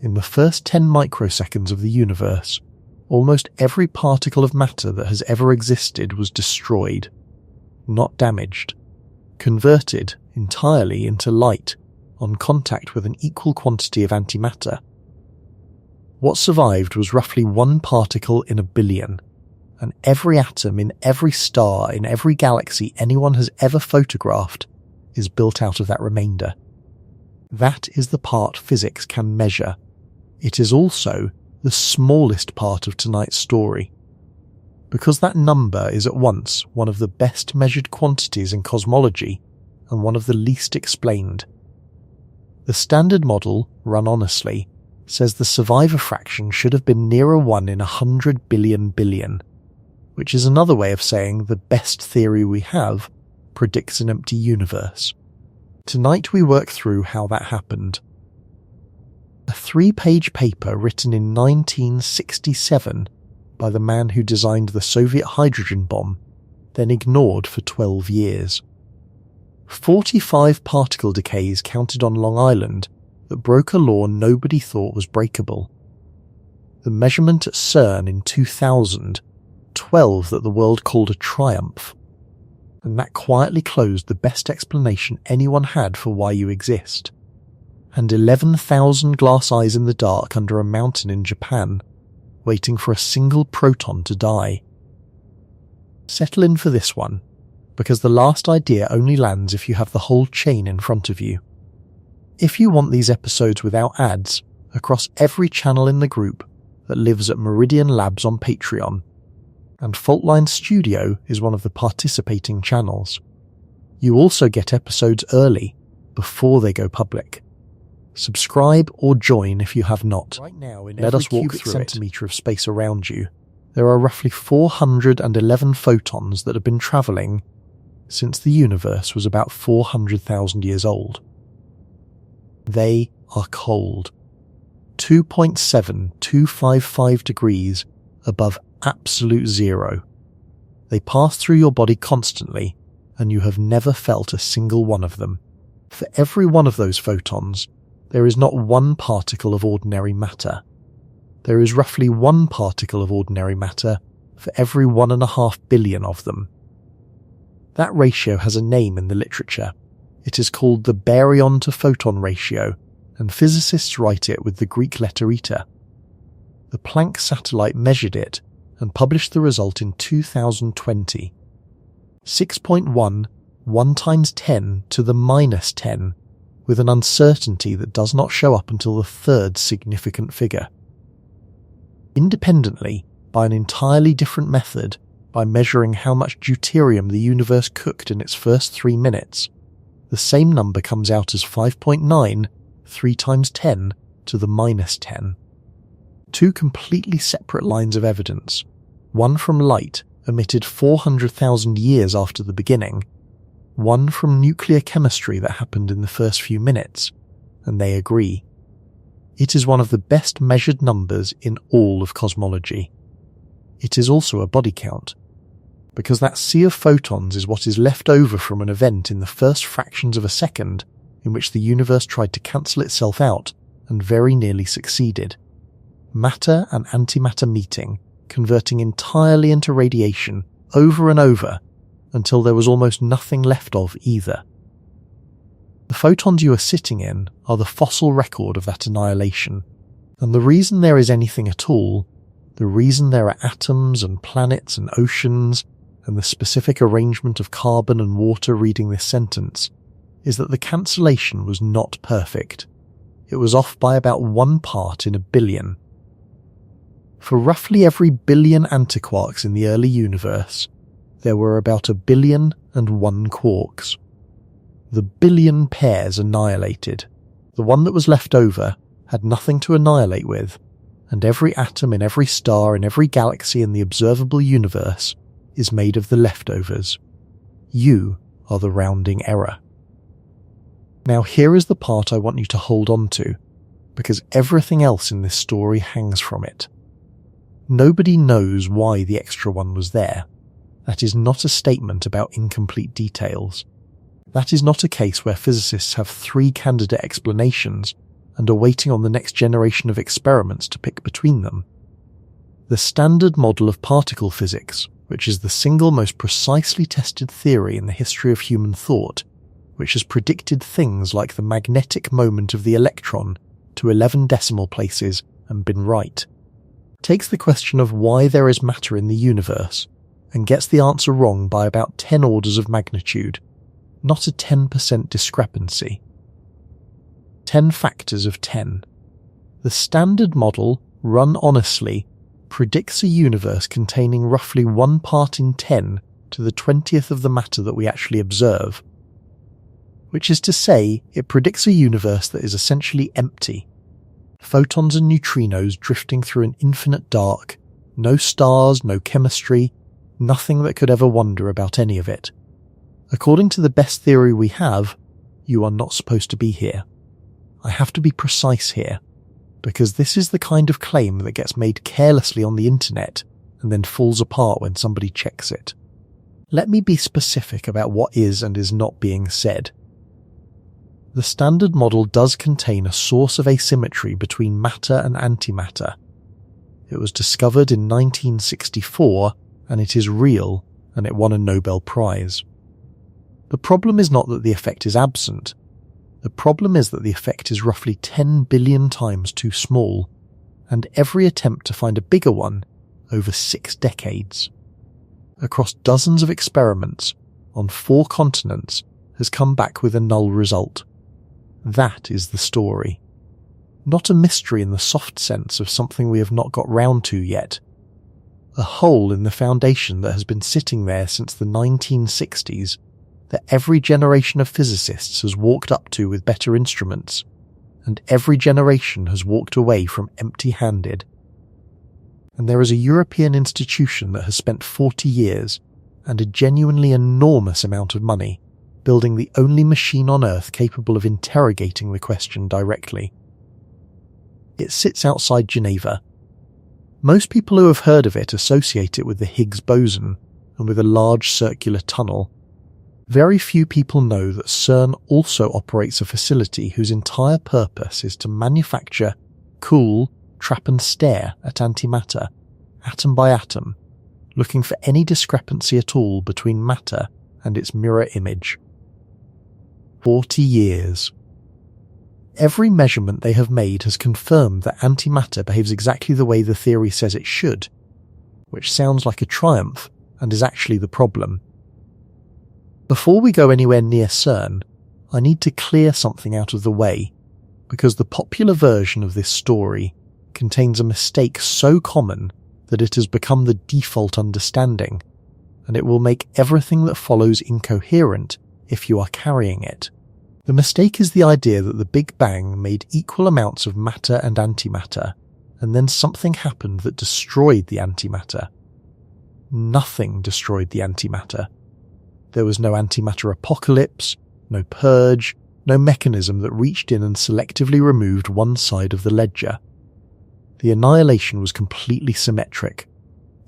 in the first 10 microseconds of the universe, almost every particle of matter that has ever existed was destroyed, not damaged, converted entirely into light on contact with an equal quantity of antimatter. What survived was roughly 1 particle in a billion, and every atom in every star in every galaxy anyone has ever photographed is built out of that remainder. That is the part physics can measure. It is also the smallest part of tonight's story, because that number is at once one of the best measured quantities in cosmology and one of the least explained. The standard model, run honestly, says the survivor fraction should have been nearer 1 in 100 billion, which is another way of saying the best theory we have predicts an empty universe. Tonight we work through how that happened. A 3-page paper written in 1967 by the man who designed the Soviet hydrogen bomb, then ignored for 12 years. 45 particle decays counted on Long Island that broke a law nobody thought was breakable. The measurement at CERN in 2000, 12 that the world called a triumph, and that quietly closed the best explanation anyone had for why you exist, and 11,000 glass eyes in the dark under a mountain in Japan, waiting for a single proton to die. Settle in for this one, because the last idea only lands if you have the whole chain in front of you. If you want these episodes without ads, across every channel in the group that lives at Meridian Labs on Patreon, and Faultline Studio is one of the participating channels. You also get episodes early, before they go public. Subscribe or join if you have not. Right now, let us walk through centimetre of space around you. There are roughly 411 photons that have been travelling since the universe was about 400,000 years old. They are cold. 2.7255 degrees above absolute zero. They pass through your body constantly, and you have never felt a single one of them. For every one of those photons, there is not 1 particle of ordinary matter. There is roughly 1 particle of ordinary matter for every 1.5 billion of them. That ratio has a name in the literature. It is called the Baryon to photon ratio, and physicists write it with the Greek letter eta. The Planck satellite measured it and published the result in 2020. 6.1, 1 times 10 to the minus 10, with an uncertainty that does not show up until the 3rd significant figure. Independently, by an entirely different method, by measuring how much deuterium the universe cooked in its first 3 minutes, the same number comes out as 5.9, 3 times 10 to the minus 10. 2 completely separate lines of evidence, one from light emitted 400,000 years after the beginning, one from nuclear chemistry that happened in the first few minutes, and they agree. It is one of the best measured numbers in all of cosmology. It is also a body count, because that sea of photons is what is left over from an event in the first fractions of a second in which the universe tried to cancel itself out and very nearly succeeded. Matter and antimatter meeting, converting entirely into radiation over and over until there was almost nothing left of either. The photons you are sitting in are the fossil record of that annihilation, and the reason there is anything at all, the reason there are atoms and planets and oceans, and the specific arrangement of carbon and water reading this sentence, is that the cancellation was not perfect. It was off by about 1 part in a billion. For roughly every billion antiquarks in the early universe, there were about 1,000,000,001 quarks. The billion pairs annihilated. The one that was left over had nothing to annihilate with, and every atom in every star in every galaxy in the observable universe is made of the leftovers. You are the rounding error. Now here is the part I want you to hold on to, because everything else in this story hangs from it. Nobody knows why the extra one was there. That is not a statement about incomplete details. That is not a case where physicists have 3 candidate explanations and are waiting on the next generation of experiments to pick between them. The standard model of particle physics, which is the single most precisely tested theory in the history of human thought, which has predicted things like the magnetic moment of the electron to 11 decimal places and been right, takes the question of why there is matter in the universe and gets the answer wrong by about 10 orders of magnitude, not a 10% discrepancy. 10 factors of 10. The standard model, run honestly, predicts a universe containing roughly 1 part in 10 to the 20th of the matter that we actually observe. Which is to say, it predicts a universe that is essentially empty. Photons and neutrinos drifting through an infinite dark, no stars, no chemistry, nothing that could ever wonder about any of it. According to the best theory we have, you are not supposed to be here. I have to be precise here, because this is the kind of claim that gets made carelessly on the internet and then falls apart when somebody checks it. Let me be specific about what is and is not being said. The standard model does contain a source of asymmetry between matter and antimatter. It was discovered in 1964, and it is real, and it won a Nobel Prize. The problem is not that the effect is absent. The problem is that the effect is roughly 10 billion times too small, and every attempt to find a bigger one, over 6 decades, across dozens of experiments, on 4 continents, has come back with a null result. That is the story. Not a mystery in the soft sense of something we have not got round to yet. A hole in the foundation that has been sitting there since the 1960s, that every generation of physicists has walked up to with better instruments, and every generation has walked away from empty-handed. And there is a European institution that has spent 40 years, and a genuinely enormous amount of money, building the only machine on Earth capable of interrogating the question directly. It sits outside Geneva. Most people who have heard of it associate it with the Higgs boson, and with a large circular tunnel. Very few people know that CERN also operates a facility whose entire purpose is to manufacture, cool, trap and stare at antimatter, atom by atom, looking for any discrepancy at all between matter and its mirror image. 40 years. Every measurement they have made has confirmed that antimatter behaves exactly the way the theory says it should, which sounds like a triumph and is actually the problem. Before we go anywhere near CERN, I need to clear something out of the way, because the popular version of this story contains a mistake so common that it has become the default understanding, and it will make everything that follows incoherent if you are carrying it. The mistake is the idea that the Big Bang made equal amounts of matter and antimatter, and then something happened that destroyed the antimatter. Nothing destroyed the antimatter. There was no antimatter apocalypse, no purge, no mechanism that reached in and selectively removed one side of the ledger. The annihilation was completely symmetric.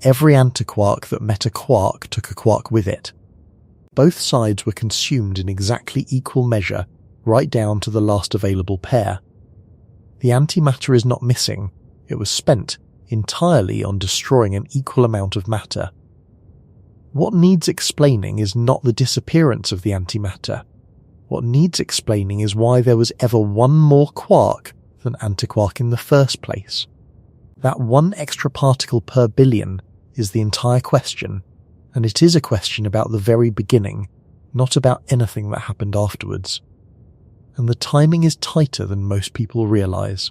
Every antiquark that met a quark took a quark with it. Both sides were consumed in exactly equal measure, right down to the last available pair. The antimatter is not missing, it was spent entirely on destroying an equal amount of matter. What needs explaining is not the disappearance of the antimatter. What needs explaining is why there was ever one more quark than antiquark in the first place. That one extra particle per billion is the entire question, and it is a question about the very beginning, not about anything that happened afterwards. And the timing is tighter than most people realise.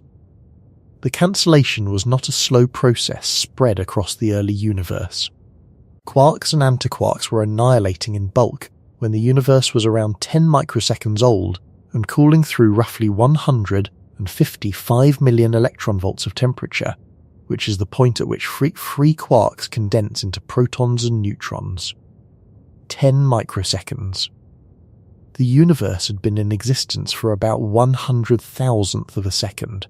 The cancellation was not a slow process spread across the early universe. Quarks and antiquarks were annihilating in bulk when the universe was around 10 microseconds old and cooling through roughly 155 million electron volts of temperature, which is the point at which free quarks condense into protons and neutrons. 10 microseconds. The universe had been in existence for about 100,000th of a second.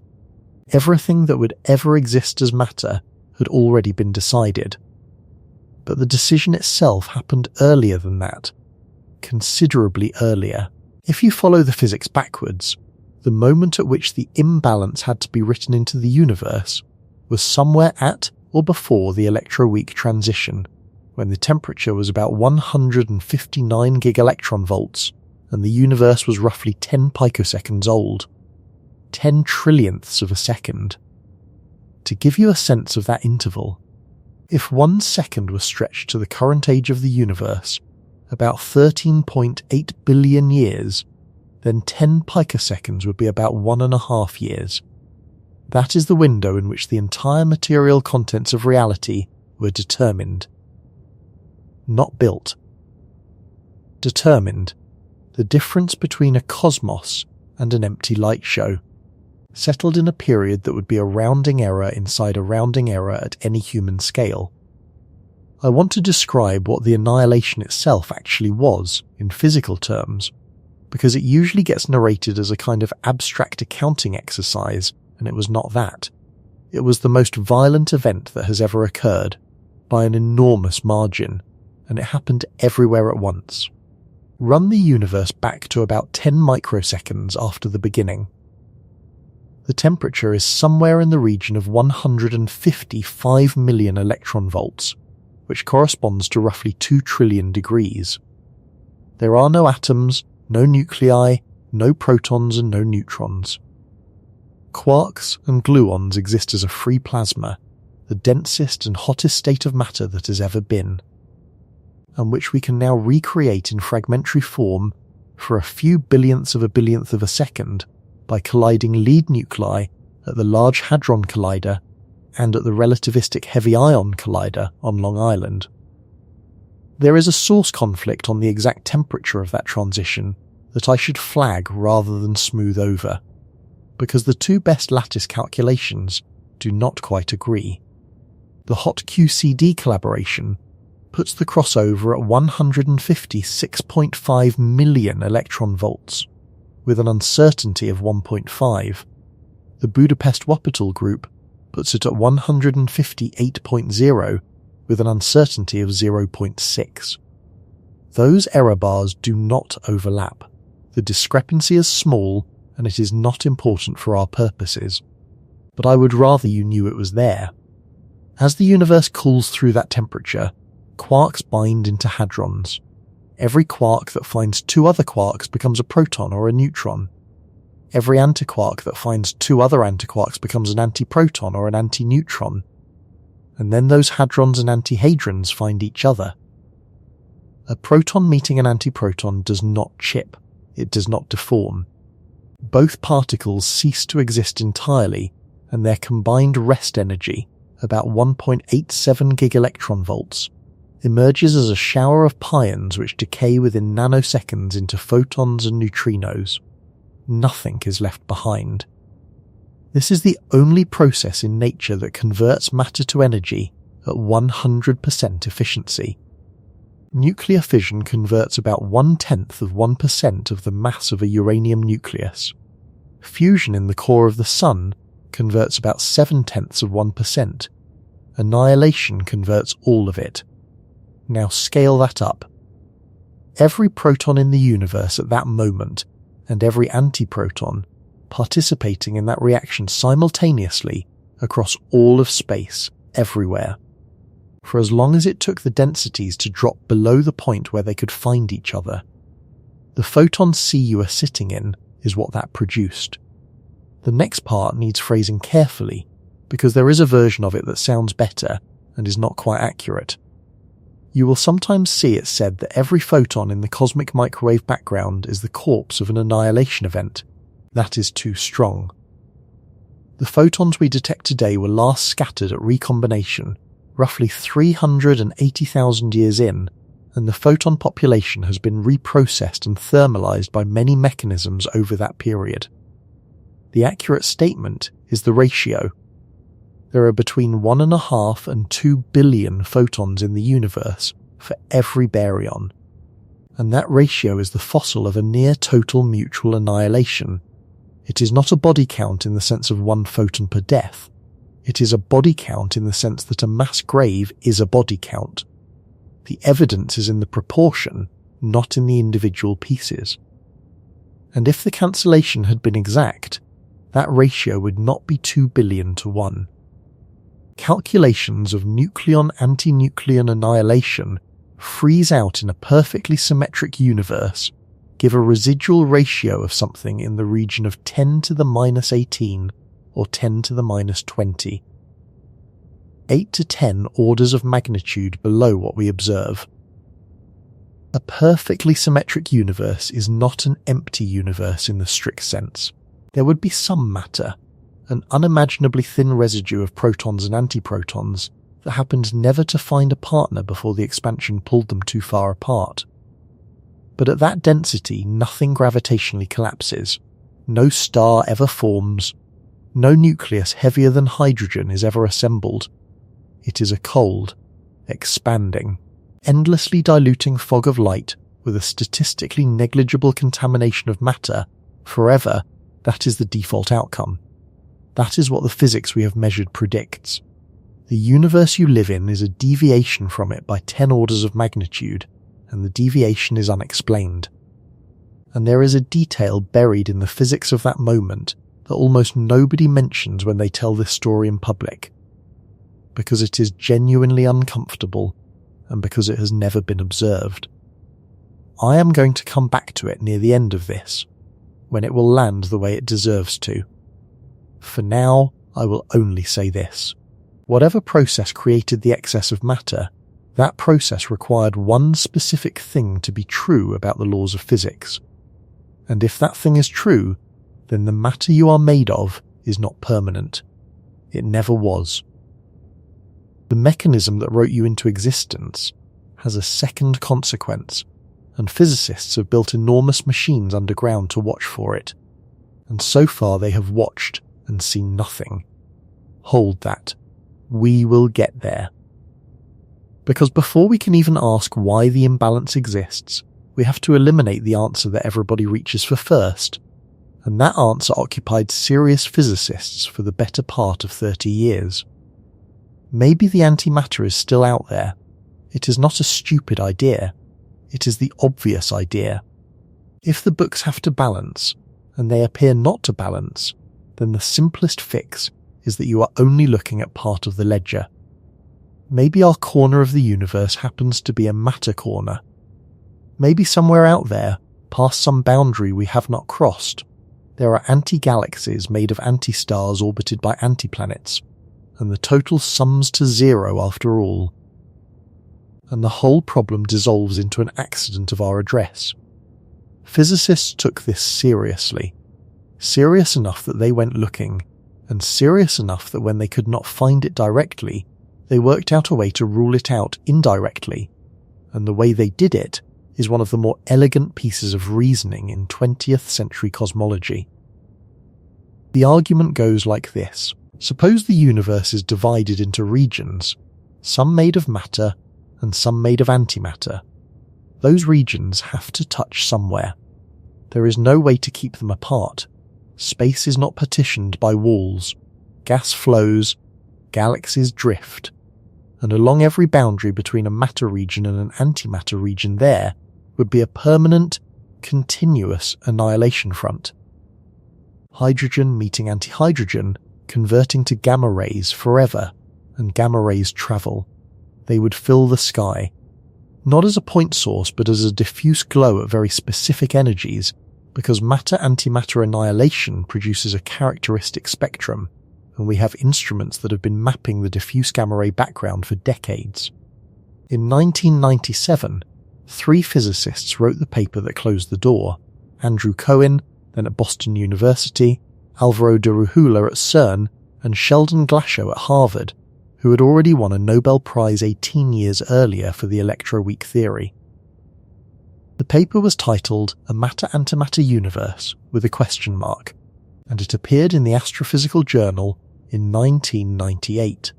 Everything that would ever exist as matter had already been decided. But the decision itself happened earlier than that. Considerably earlier. If you follow the physics backwards, the moment at which the imbalance had to be written into the universe was somewhere at or before the electroweak transition, when the temperature was about 159 gigaelectronvolts and the universe was roughly 10 picoseconds old. 10 trillionths of a second. To give you a sense of that interval, if 1 second was stretched to the current age of the universe, about 13.8 billion years, then 10 picoseconds would be about 1.5 years. That is the window in which the entire material contents of reality were determined. Not built. Determined. The difference between a cosmos and an empty light show. Settled in a period that would be a rounding error inside a rounding error at any human scale. I want to describe what the annihilation itself actually was, in physical terms, because it usually gets narrated as a kind of abstract accounting exercise, and it was not that. It was the most violent event that has ever occurred, by an enormous margin, and it happened everywhere at once. Run the universe back to about 10 microseconds after the beginning. The temperature is somewhere in the region of 155 million electron volts, which corresponds to roughly 2 trillion degrees. There are no atoms, no nuclei, no protons and no neutrons. Quarks and gluons exist as a free plasma, the densest and hottest state of matter that has ever been, and which we can now recreate in fragmentary form for a few billionths of a second by colliding lead nuclei at the Large Hadron Collider and at the relativistic heavy ion collider on Long Island. There is a source conflict on the exact temperature of that transition that I should flag rather than smooth over, because the two best lattice calculations do not quite agree. The Hot QCD collaboration puts the crossover at 156.5 million electron volts, with an uncertainty of 1.5. The Budapest Wuppertal group puts it at 158.0 with an uncertainty of 0.6. Those error bars do not overlap. The discrepancy is small and it is not important for our purposes, but I would rather you knew it was there. As the universe cools through that temperature, quarks bind into hadrons. Every quark that finds two other quarks becomes a proton or a neutron. Every antiquark that finds two other antiquarks becomes an antiproton or an antineutron. And then those hadrons and antihadrons find each other. A proton meeting an antiproton does not chip, it does not deform. Both particles cease to exist entirely, and their combined rest energy, about 1.87 gigaelectronvolts, emerges as a shower of pions which decay within nanoseconds into photons and neutrinos. Nothing is left behind. This is the only process in nature that converts matter to energy at 100% efficiency. Nuclear fission converts about 0.1% of the mass of a uranium nucleus. Fusion in the core of the Sun converts about 0.7%. Annihilation converts all of it. Now scale that up. Every proton in the universe at that moment, and every antiproton, participating in that reaction simultaneously across all of space, everywhere. For as long as it took the densities to drop below the point where they could find each other. The photon sea you are sitting in is what that produced. The next part needs phrasing carefully, because there is a version of it that sounds better and is not quite accurate. You will sometimes see it said that every photon in the cosmic microwave background is the corpse of an annihilation event. That is too strong. The photons we detect today were last scattered at recombination, roughly 380,000 years in, and the photon population has been reprocessed and thermalized by many mechanisms over that period. The accurate statement is the ratio. There are between 1.5 and 2 billion photons in the universe for every baryon, and that ratio is the fossil of a near-total mutual annihilation. It is not a body count in the sense of one photon per death. It is a body count in the sense that a mass grave is a body count. The evidence is in the proportion, not in the individual pieces. And if the cancellation had been exact, that ratio would not be 2 billion to 1. Calculations of nucleon-antinucleon annihilation freeze out in a perfectly symmetric universe give a residual ratio of something in the region of 10 to the minus 18 or 10 to the minus 20. 8 to 10 orders of magnitude below what we observe. A perfectly symmetric universe is not an empty universe in the strict sense. There would be some matter, an unimaginably thin residue of protons and antiprotons that happened never to find a partner before the expansion pulled them too far apart. But at that density, nothing gravitationally collapses. No star ever forms. No nucleus heavier than hydrogen is ever assembled. It is a cold, expanding, endlessly diluting fog of light with a statistically negligible contamination of matter. Forever, that is the default outcome. That is what the physics we have measured predicts. The universe you live in is a deviation from it by 10 orders of magnitude, and the deviation is unexplained. And there is a detail buried in the physics of that moment that almost nobody mentions when they tell this story in public, because it is genuinely uncomfortable and because it has never been observed. I am going to come back to it near the end of this, when it will land the way it deserves to. For now, I will only say this. Whatever process created the excess of matter, that process required one specific thing to be true about the laws of physics. And if that thing is true, then the matter you are made of is not permanent. It never was. The mechanism that wrote you into existence has a second consequence, and physicists have built enormous machines underground to watch for it. And so far they have watched and seen nothing. Hold that. We will get there. Because before we can even ask why the imbalance exists, we have to eliminate the answer that everybody reaches for first. And that answer occupied serious physicists for the better part of 30 years. Maybe the antimatter is still out there. It is not a stupid idea. It is the obvious idea. If the books have to balance, and they appear not to balance, then the simplest fix is that you are only looking at part of the ledger. Maybe our corner of the universe happens to be a matter corner. Maybe somewhere out there, past some boundary we have not crossed, there are anti-galaxies made of anti-stars orbited by anti-planets, and the total sums to 0 after all. And the whole problem dissolves into an accident of our address. Physicists took this seriously. Serious enough that they went looking, and serious enough that when they could not find it directly, they worked out a way to rule it out indirectly. And the way they did it is one of the more elegant pieces of reasoning in 20th century cosmology. The argument goes like this. Suppose the universe is divided into regions, some made of matter and some made of antimatter. Those regions have to touch somewhere. There is no way to keep them apart. Space is not partitioned by walls. Gas flows, galaxies drift, and along every boundary between a matter region and an antimatter region there would be a permanent, continuous annihilation front. Hydrogen meeting antihydrogen, converting to gamma rays forever, and gamma rays travel. They would fill the sky, not as a point source but as a diffuse glow at very specific energies, because matter-antimatter annihilation produces a characteristic spectrum, and we have instruments that have been mapping the diffuse gamma-ray background for decades. In 1997, 3 physicists wrote the paper that closed the door: Andrew Cohen, then at Boston University, Alvaro de Ruhula at CERN, and Sheldon Glashow at Harvard, who had already won a Nobel Prize 18 years earlier for the electroweak theory. The paper was titled A Matter-Antimatter Universe with a question mark, and it appeared in the Astrophysical Journal in 1998.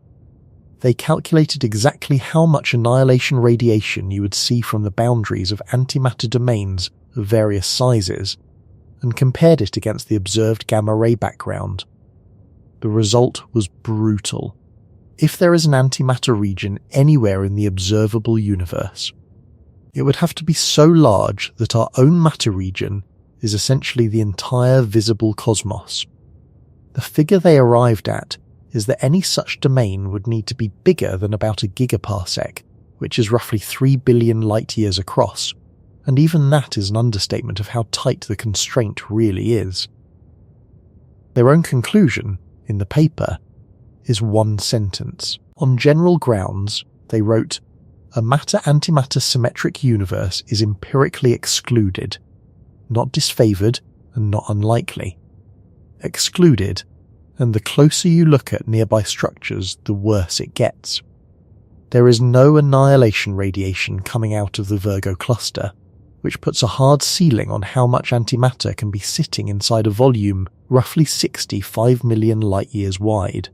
They calculated exactly how much annihilation radiation you would see from the boundaries of antimatter domains of various sizes, and compared it against the observed gamma-ray background. The result was brutal. If there is an antimatter region anywhere in the observable universe, it would have to be so large that our own matter region is essentially the entire visible cosmos. The figure they arrived at is that any such domain would need to be bigger than about a gigaparsec, which is roughly 3 billion light-years across, and even that is an understatement of how tight the constraint really is. Their own conclusion, in the paper, is one sentence. On general grounds, they wrote, "A matter-antimatter symmetric universe is empirically excluded, not disfavoured and not unlikely. Excluded, and the closer you look at nearby structures, the worse it gets. There is no annihilation radiation coming out of the Virgo cluster, which puts a hard ceiling on how much antimatter can be sitting inside a volume roughly 65 million light-years wide.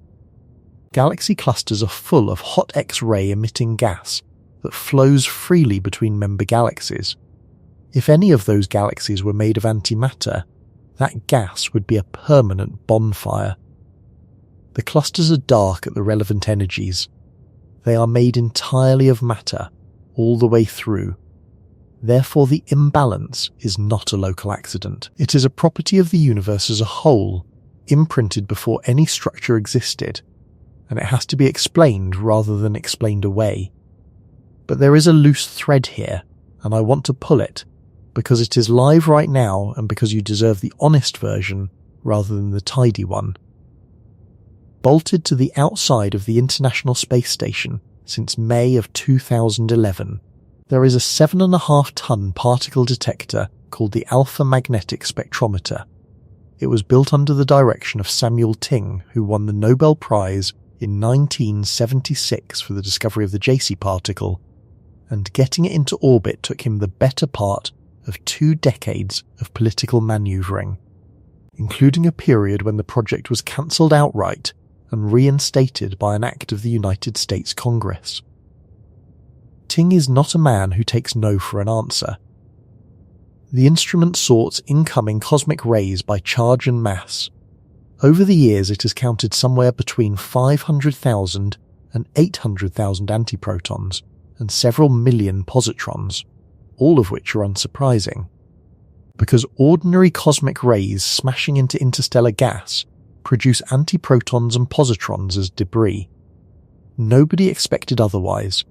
Galaxy clusters are full of hot X-ray emitting gas that flows freely between member galaxies. If any of those galaxies were made of antimatter, that gas would be a permanent bonfire. The clusters are dark at the relevant energies. They are made entirely of matter, all the way through. Therefore, the imbalance is not a local accident. It is a property of the universe as a whole, imprinted before any structure existed, and it has to be explained rather than explained away. But there is a loose thread here, and I want to pull it, because it is live right now and because you deserve the honest version rather than the tidy one. Bolted to the outside of the International Space Station since May of 2011, there is a 7.5-ton particle detector called the Alpha Magnetic Spectrometer. It was built under the direction of Samuel Ting, who won the Nobel Prize in 1976 for the discovery of the JC particle, and getting it into orbit took him the better part of 2 decades of political manoeuvring, including a period when the project was cancelled outright and reinstated by an act of the United States Congress. Ting is not a man who takes no for an answer. The instrument sorts incoming cosmic rays by charge and mass. Over the years it has counted somewhere between 500,000 and 800,000 antiprotons and several million positrons, all of which are unsurprising. Because ordinary cosmic rays smashing into interstellar gas produce antiprotons and positrons as debris. Nobody expected otherwise.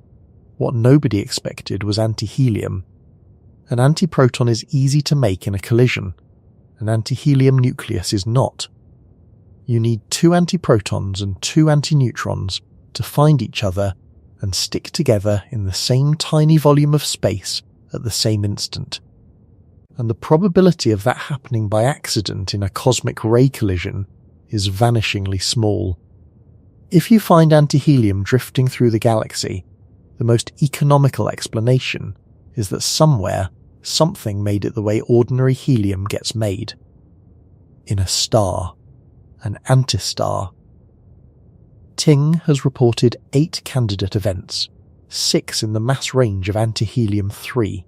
What nobody expected was antihelium. An antiproton is easy to make in a collision. An antihelium nucleus is not. You need 2 antiprotons and 2 antineutrons to find each other and stick together in the same tiny volume of space at the same instant. And the probability of that happening by accident in a cosmic ray collision is vanishingly small. If you find antihelium drifting through the galaxy, the most economical explanation is that somewhere something made it the way ordinary helium gets made. In a star. An antistar. Ting has reported 8 candidate events, 6 in the mass range of antihelium-3,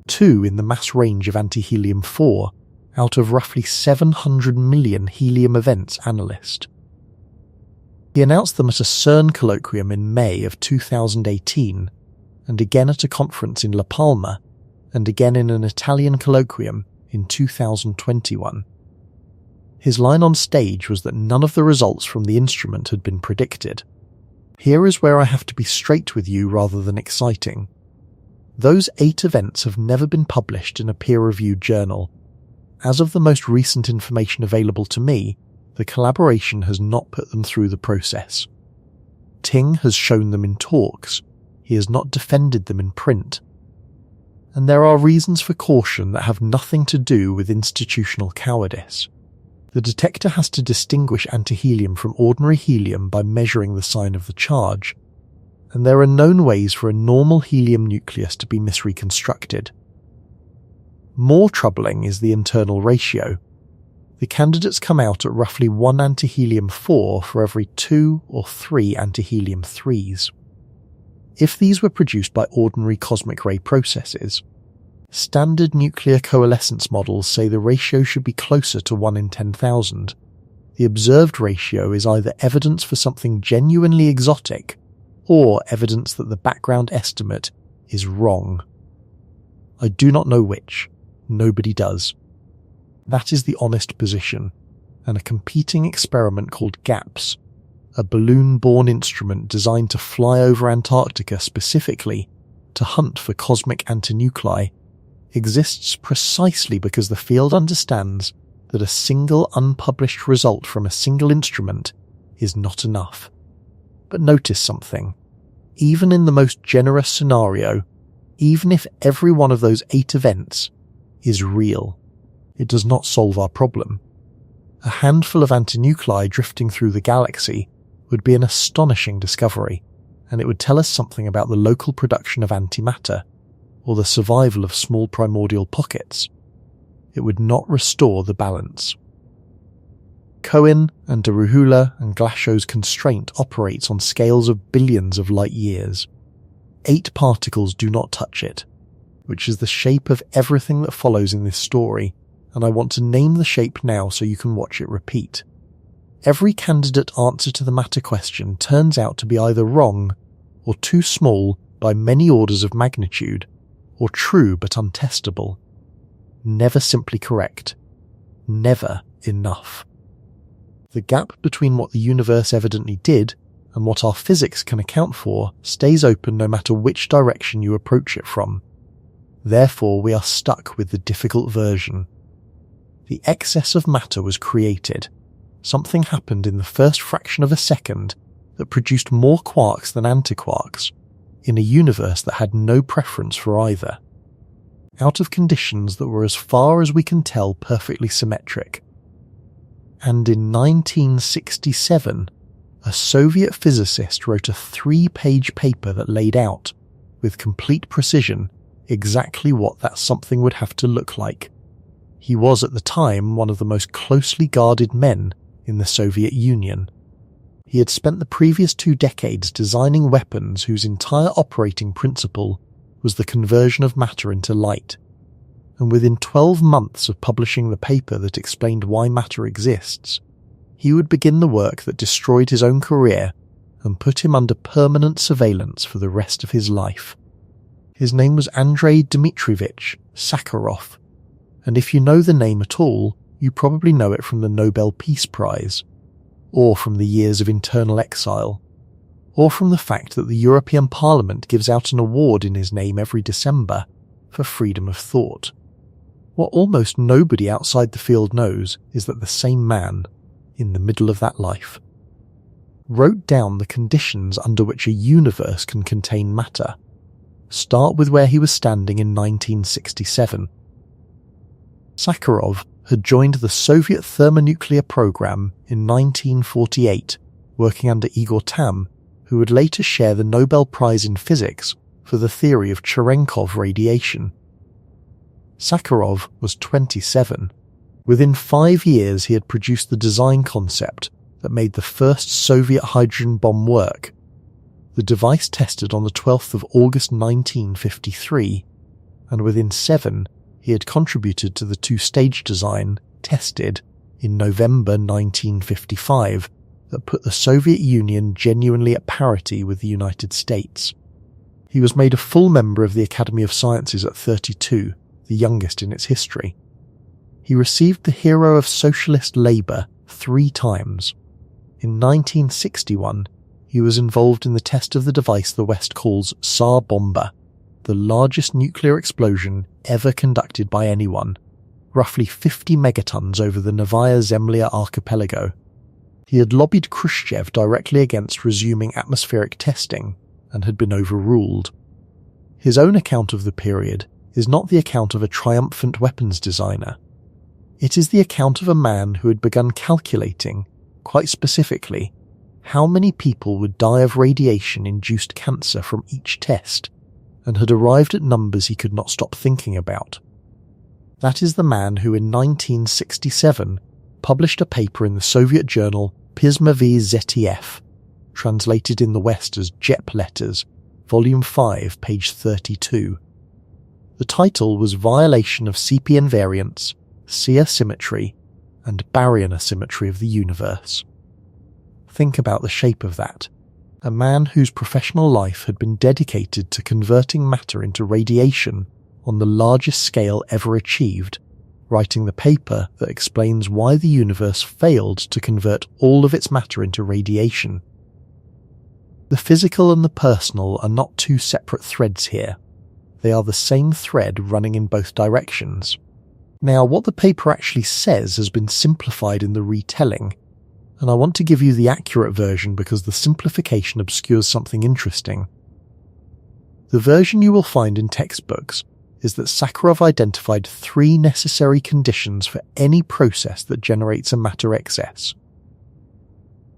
2 in the mass range of antihelium-4, out of roughly 700 million helium events analysed. He announced them at a CERN colloquium in May of 2018, and again at a conference in La Palma, and again in an Italian colloquium in 2021. His line on stage was that none of the results from the instrument had been predicted. Here is where I have to be straight with you rather than exciting. Those 8 events have never been published in a peer-reviewed journal. As of the most recent information available to me, the collaboration has not put them through the process. Ting has shown them in talks. He has not defended them in print. And there are reasons for caution that have nothing to do with institutional cowardice. The detector has to distinguish antihelium from ordinary helium by measuring the sign of the charge, and there are known ways for a normal helium nucleus to be misreconstructed. More troubling is the internal ratio. The candidates come out at roughly 1 antihelium-4 for every 2 or 3 antihelium-3s. If these were produced by ordinary cosmic ray processes, standard nuclear coalescence models say the ratio should be closer to 1 in 10,000. The observed ratio is either evidence for something genuinely exotic, or evidence that the background estimate is wrong. I do not know which. Nobody does. That is the honest position, and a competing experiment called GAPS, a balloon-borne instrument designed to fly over Antarctica specifically to hunt for cosmic antinuclei, exists precisely because the field understands that a single unpublished result from a single instrument is not enough. But notice something. Even in the most generous scenario, even if every one of those 8 events is real, it does not solve our problem. A handful of antinuclei drifting through the galaxy would be an astonishing discovery, and it would tell us something about the local production of antimatter, or the survival of small primordial pockets. It would not restore the balance. Cohen and de Ruhula and Glashow's constraint operates on scales of billions of light years. 8 particles do not touch it, which is the shape of everything that follows in this story, and I want to name the shape now so you can watch it repeat. Every candidate answer to the matter question turns out to be either wrong, or too small by many orders of magnitude, or true but untestable. Never simply correct. Never enough. The gap between what the universe evidently did and what our physics can account for stays open no matter which direction you approach it from. Therefore, we are stuck with the difficult version. The excess of matter was created. Something happened in the first fraction of a second that produced more quarks than antiquarks, in a universe that had no preference for either. Out of conditions that were as far as we can tell perfectly symmetric. And in 1967, a Soviet physicist wrote a 3-page paper that laid out, with complete precision, exactly what that something would have to look like. He was at the time one of the most closely guarded men in the Soviet Union. He had spent the previous 2 decades designing weapons whose entire operating principle was the conversion of matter into light, and within 12 months of publishing the paper that explained why matter exists, he would begin the work that destroyed his own career and put him under permanent surveillance for the rest of his life. His name was Andrei Dmitrievich Sakharov, and if you know the name at all, you probably know it from the Nobel Peace Prize, or from the years of internal exile, or from the fact that the European Parliament gives out an award in his name every December for freedom of thought. What almost nobody outside the field knows is that the same man, in the middle of that life, wrote down the conditions under which a universe can contain matter. Start with where he was standing in 1967. Sakharov had joined the Soviet thermonuclear program in 1948, working under Igor Tamm, who would later share the Nobel Prize in Physics for the theory of Cherenkov radiation. Sakharov was 27. Within 5 years he had produced the design concept that made the first Soviet hydrogen bomb work. The device tested on the 12th of August 1953, and within 7 he had contributed to the 2-stage design tested in November 1955 that put the Soviet Union genuinely at parity with the United States. He was made a full member of the Academy of Sciences at 32, the youngest in its history. He received the Hero of Socialist Labour 3 times. In 1961, he was involved in the test of the device the West calls Tsar Bomba, the largest nuclear explosion ever conducted by anyone, roughly 50 megatons over the Novaya Zemlya archipelago. He had lobbied Khrushchev directly against resuming atmospheric testing and had been overruled. His own account of the period is not the account of a triumphant weapons designer. It is the account of a man who had begun calculating, quite specifically, how many people would die of radiation-induced cancer from each test, and had arrived at numbers he could not stop thinking about. That is the man who in 1967 published a paper in the Soviet journal Pismovy ZTF, translated in the West as JEP Letters, Volume 5, page 32. The title was Violation of CP Invariance, C Asymmetry, and Baryon Asymmetry of the Universe. Think about the shape of that. A man whose professional life had been dedicated to converting matter into radiation on the largest scale ever achieved, writing the paper that explains why the universe failed to convert all of its matter into radiation. The physical and the personal are not two separate threads here. They are the same thread running in both directions. Now, what the paper actually says has been simplified in the retelling, and I want to give you the accurate version because the simplification obscures something interesting. The version you will find in textbooks is that Sakharov identified 3 necessary conditions for any process that generates a matter excess.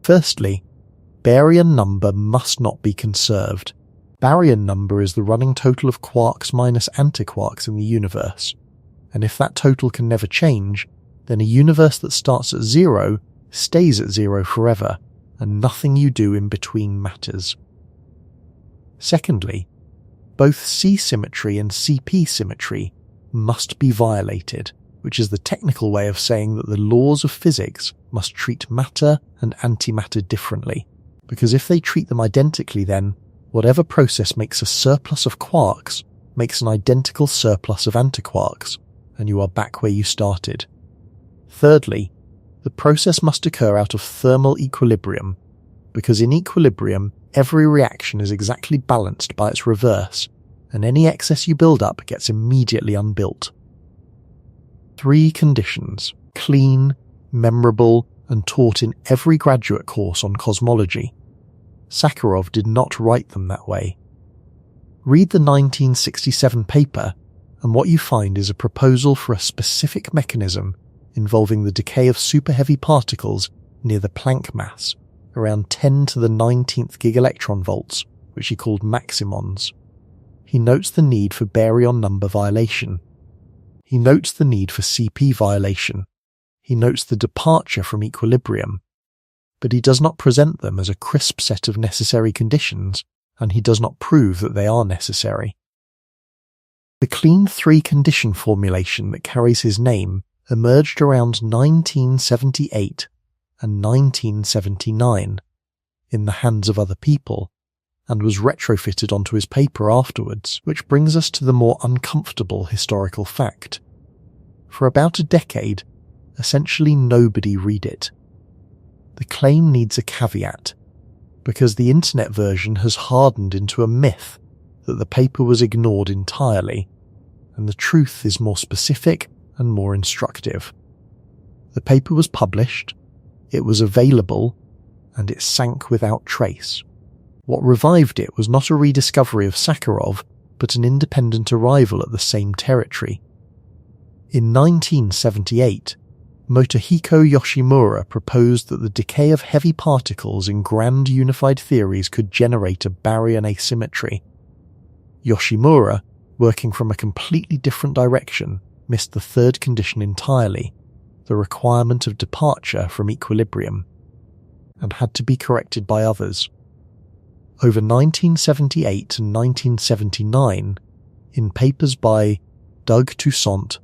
Firstly, Baryon number must not be conserved. Baryon number is the running total of quarks minus antiquarks in the universe, and if that total can never change, then a universe that starts at 0 stays at 0 forever, and nothing you do in between matters. Secondly, both C-symmetry and CP-symmetry must be violated, which is the technical way of saying that the laws of physics must treat matter and antimatter differently, because if they treat them identically, then whatever process makes a surplus of quarks makes an identical surplus of antiquarks, and you are back where you started. Thirdly, the process must occur out of thermal equilibrium, because in equilibrium, every reaction is exactly balanced by its reverse, and any excess you build up gets immediately unbuilt. 3 conditions, clean, memorable, and taught in every graduate course on cosmology. Sakharov did not write them that way. Read the 1967 paper, and what you find is a proposal for a specific mechanism involving the decay of super-heavy particles near the Planck mass, around 10 to the 19th gigaelectron volts, which he called maximons. He notes the need for baryon number violation. He notes the need for CP violation. He notes the departure from equilibrium. But he does not present them as a crisp set of necessary conditions, and he does not prove that they are necessary. The clean 3-condition formulation that carries his name emerged around 1978 and 1979 in the hands of other people, and was retrofitted onto his paper afterwards, which brings us to the more uncomfortable historical fact. For about a decade, essentially nobody read it. The claim needs a caveat, because the internet version has hardened into a myth that the paper was ignored entirely, and the truth is more specific and more instructive. The paper was published, it was available, and it sank without trace. What revived it was not a rediscovery of Sakharov, but an independent arrival at the same territory. In 1978, Motohiko Yoshimura proposed that the decay of heavy particles in grand unified theories could generate a baryon asymmetry. Yoshimura, working from a completely different direction, missed the 3rd condition entirely, the requirement of departure from equilibrium, and had to be corrected by others. Over 1978 and 1979, in papers by Doug Toussaint,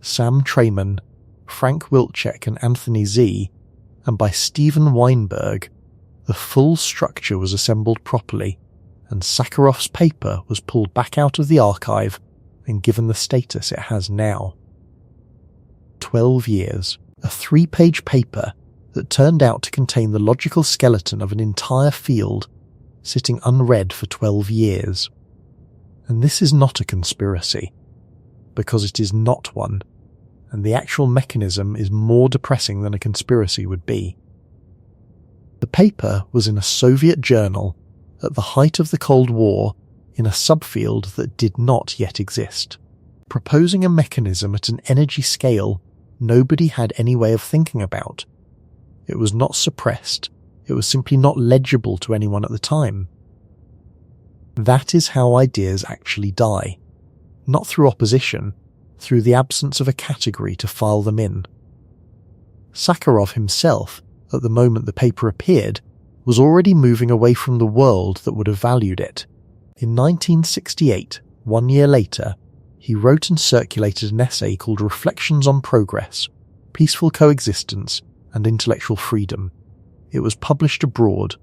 Sam Trayman, Frank Wilczek and Anthony Z, and by Stephen Weinberg, the full structure was assembled properly, and Sakharov's paper was pulled back out of the archive and given the status it has now. 12 years, a 3-page paper that turned out to contain the logical skeleton of an entire field, sitting unread for 12 years. And this is not a conspiracy, because it is not one, and the actual mechanism is more depressing than a conspiracy would be. The paper was in a Soviet journal at the height of the Cold War in a subfield that did not yet exist, proposing a mechanism at an energy scale nobody had any way of thinking about. It was not suppressed, it was simply not legible to anyone at the time. That is how ideas actually die, not through opposition, through the absence of a category to file them in. Sakharov himself, at the moment the paper appeared, was already moving away from the world that would have valued it. In 1968, 1 year later, he wrote and circulated an essay called Reflections on Progress, Peaceful Coexistence and Intellectual Freedom. It was published abroad.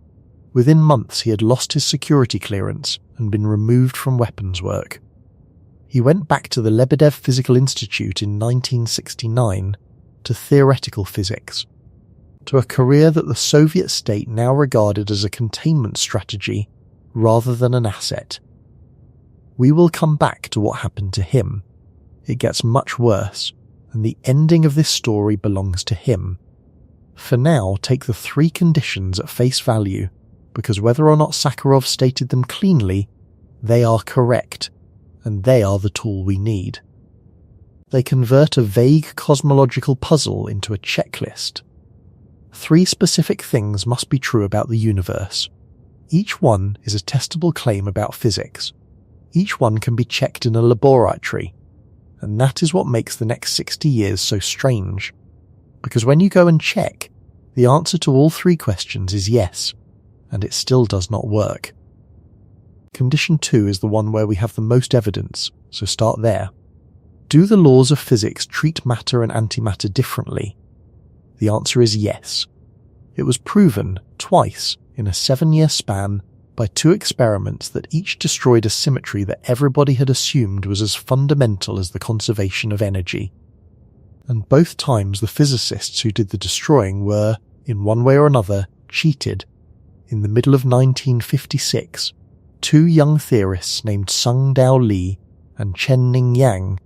Within months he had lost his security clearance and been removed from weapons work. He went back to the Lebedev Physical Institute in 1969 to theoretical physics, to a career that the Soviet state now regarded as a containment strategy rather than an asset. We will come back to what happened to him. It gets much worse, and the ending of this story belongs to him. For now, take the 3 conditions at face value, because whether or not Sakharov stated them cleanly, they are correct, and they are the tool we need. They convert a vague cosmological puzzle into a checklist. 3 specific things must be true about the universe. Each one is a testable claim about physics. Each one can be checked in a laboratory, and that is what makes the next 60 years so strange. Because when you go and check, the answer to all 3 questions is yes, and it still does not work. Condition 2 is the one where we have the most evidence, so start there. Do the laws of physics treat matter and antimatter differently? The answer is yes. It was proven twice in a 7-year span by 2 experiments that each destroyed a symmetry that everybody had assumed was as fundamental as the conservation of energy. And both times the physicists who did the destroying were, in one way or another, cheated. In the middle of 1956, 2 young theorists named Sung-Dao Lee and Chen-Ning Yang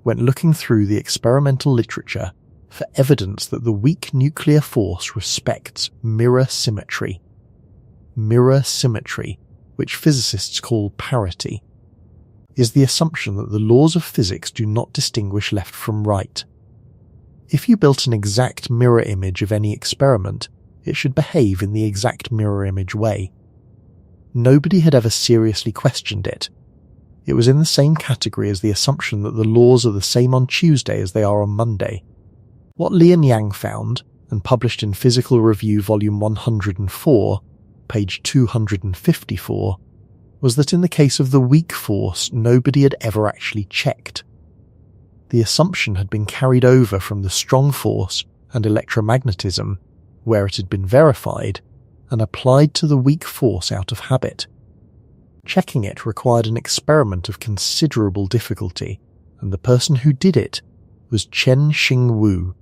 went looking through the experimental literature for evidence that the weak nuclear force respects mirror symmetry. Mirror symmetry, which physicists call parity, is the assumption that the laws of physics do not distinguish left from right. If you built an exact mirror image of any experiment, it should behave in the exact mirror image way. Nobody had ever seriously questioned it. It was in the same category as the assumption that the laws are the same on Tuesday as they are on Monday. What Lee and Yang found, and published in Physical Review Volume 104, page 254, was that in the case of the weak force, nobody had ever actually checked. The assumption had been carried over from the strong force and electromagnetism, where it had been verified, and applied to the weak force out of habit. Checking it required an experiment of considerable difficulty, and the person who did it was Chen-Xing Wu.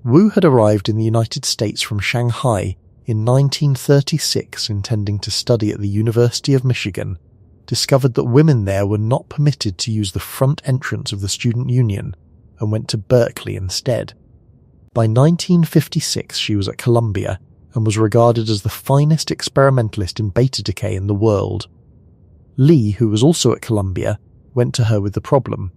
Wu had arrived in the United States from Shanghai in 1936 intending to study at the University of Michigan, discovered that women there were not permitted to use the front entrance of the student union, and went to Berkeley instead. By 1956 she was at Columbia, and was regarded as the finest experimentalist in beta decay in the world. Lee, who was also at Columbia, went to her with the problem.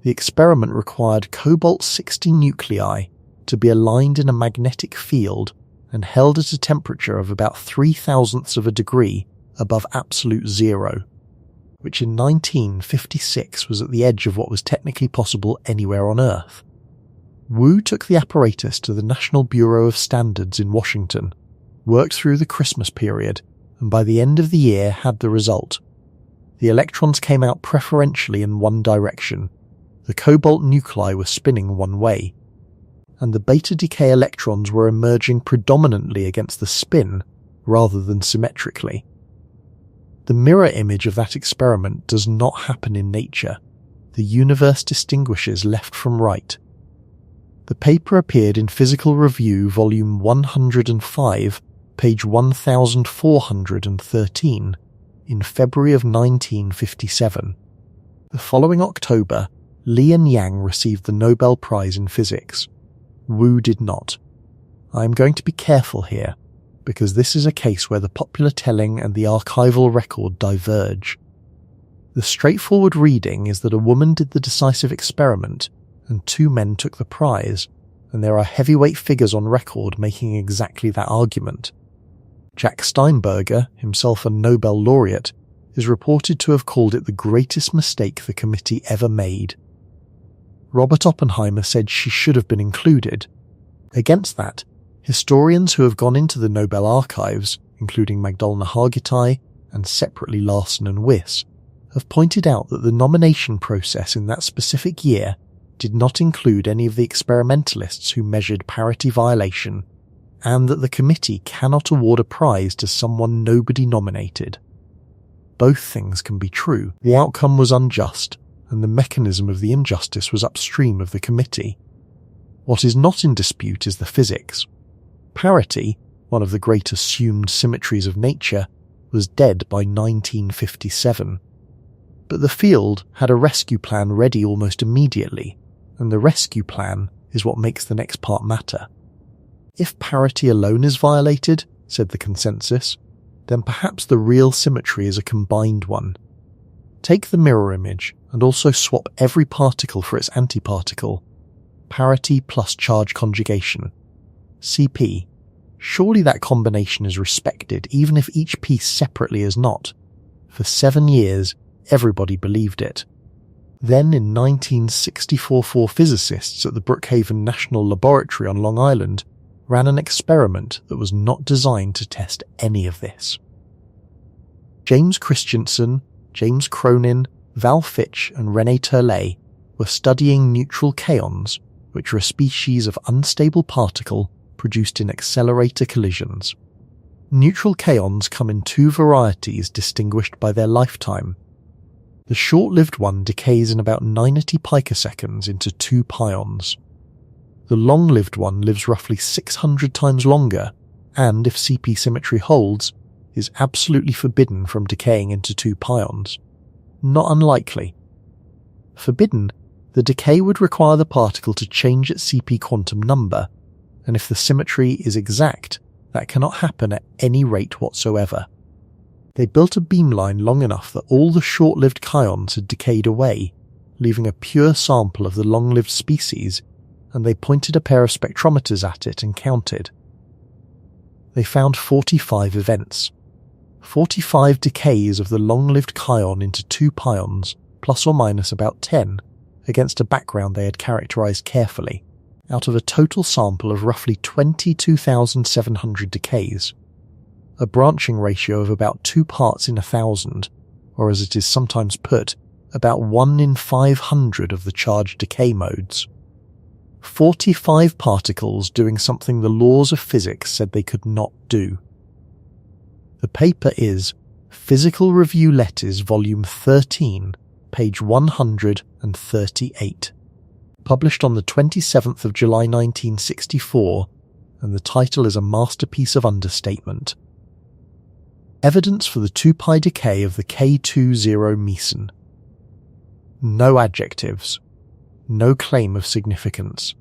The experiment required cobalt-60 nuclei to be aligned in a magnetic field and held at a temperature of about 0.003 of a degree above absolute zero, which in 1956 was at the edge of what was technically possible anywhere on Earth. Wu took the apparatus to the National Bureau of Standards in Washington, worked through the Christmas period, and by the end of the year had the result. The electrons came out preferentially in one direction. The cobalt nuclei were spinning one way, and the beta decay electrons were emerging predominantly against the spin rather than symmetrically. The mirror image of that experiment does not happen in nature. The universe distinguishes left from right. The paper appeared in Physical Review Volume 105, page 1413, in February of 1957. The following October, Lee and Yang received the Nobel Prize in Physics. Wu did not. I am going to be careful here, because this is a case where the popular telling and the archival record diverge. The straightforward reading is that a woman did the decisive experiment, and 2 men took the prize, and there are heavyweight figures on record making exactly that argument. Jack Steinberger, himself a Nobel laureate, is reported to have called it the greatest mistake the committee ever made. Robert Oppenheimer said she should have been included. Against that, historians who have gone into the Nobel archives, including Magdalena Hargitay and separately Larson and Wyss, have pointed out that the nomination process in that specific year did not include any of the experimentalists who measured parity violation, and that the committee cannot award a prize to someone nobody nominated. Both things can be true. The outcome was unjust, and the mechanism of the injustice was upstream of the committee. What is not in dispute is the physics. Parity, one of the great assumed symmetries of nature, was dead by 1957. But the field had a rescue plan ready almost immediately, and the rescue plan is what makes the next part matter. If parity alone is violated, said the consensus, then perhaps the real symmetry is a combined one. Take the mirror image and also swap every particle for its antiparticle. Parity plus charge conjugation. CP. Surely that combination is respected even if each piece separately is not. For 7 years, everybody believed it. Then in 1964, 4 physicists at the Brookhaven National Laboratory on Long Island ran an experiment that was not designed to test any of this. James Christiansen, James Cronin, Val Fitch and René Turlet were studying neutral kaons, which are a species of unstable particle produced in accelerator collisions. Neutral kaons come in 2 varieties distinguished by their lifetime. The short-lived one decays in about 90 picoseconds into 2 pions. The long-lived one lives roughly 600 times longer and, if CP symmetry holds, is absolutely forbidden from decaying into 2 pions. Not unlikely. Forbidden, the decay would require the particle to change its CP quantum number, and if the symmetry is exact, that cannot happen at any rate whatsoever. They built a beamline long enough that all the short-lived kaons had decayed away, leaving a pure sample of the long-lived species, and they pointed a pair of spectrometers at it and counted. They found 45 events. 45 decays of the long-lived kaon into 2 pions, plus or minus about 10, against a background they had characterized carefully, out of a total sample of roughly 22,700 decays. A branching ratio of about 2 parts in 1,000, or as it is sometimes put, about 1 in 500 of the charged decay modes. 45 particles doing something the laws of physics said they could not do. The paper is Physical Review Letters Volume 13, page 138, published on the 27th of July 1964, and the title is a masterpiece of understatement. Evidence for the 2-pi decay of the K20 meson. No adjectives. No claim of significance.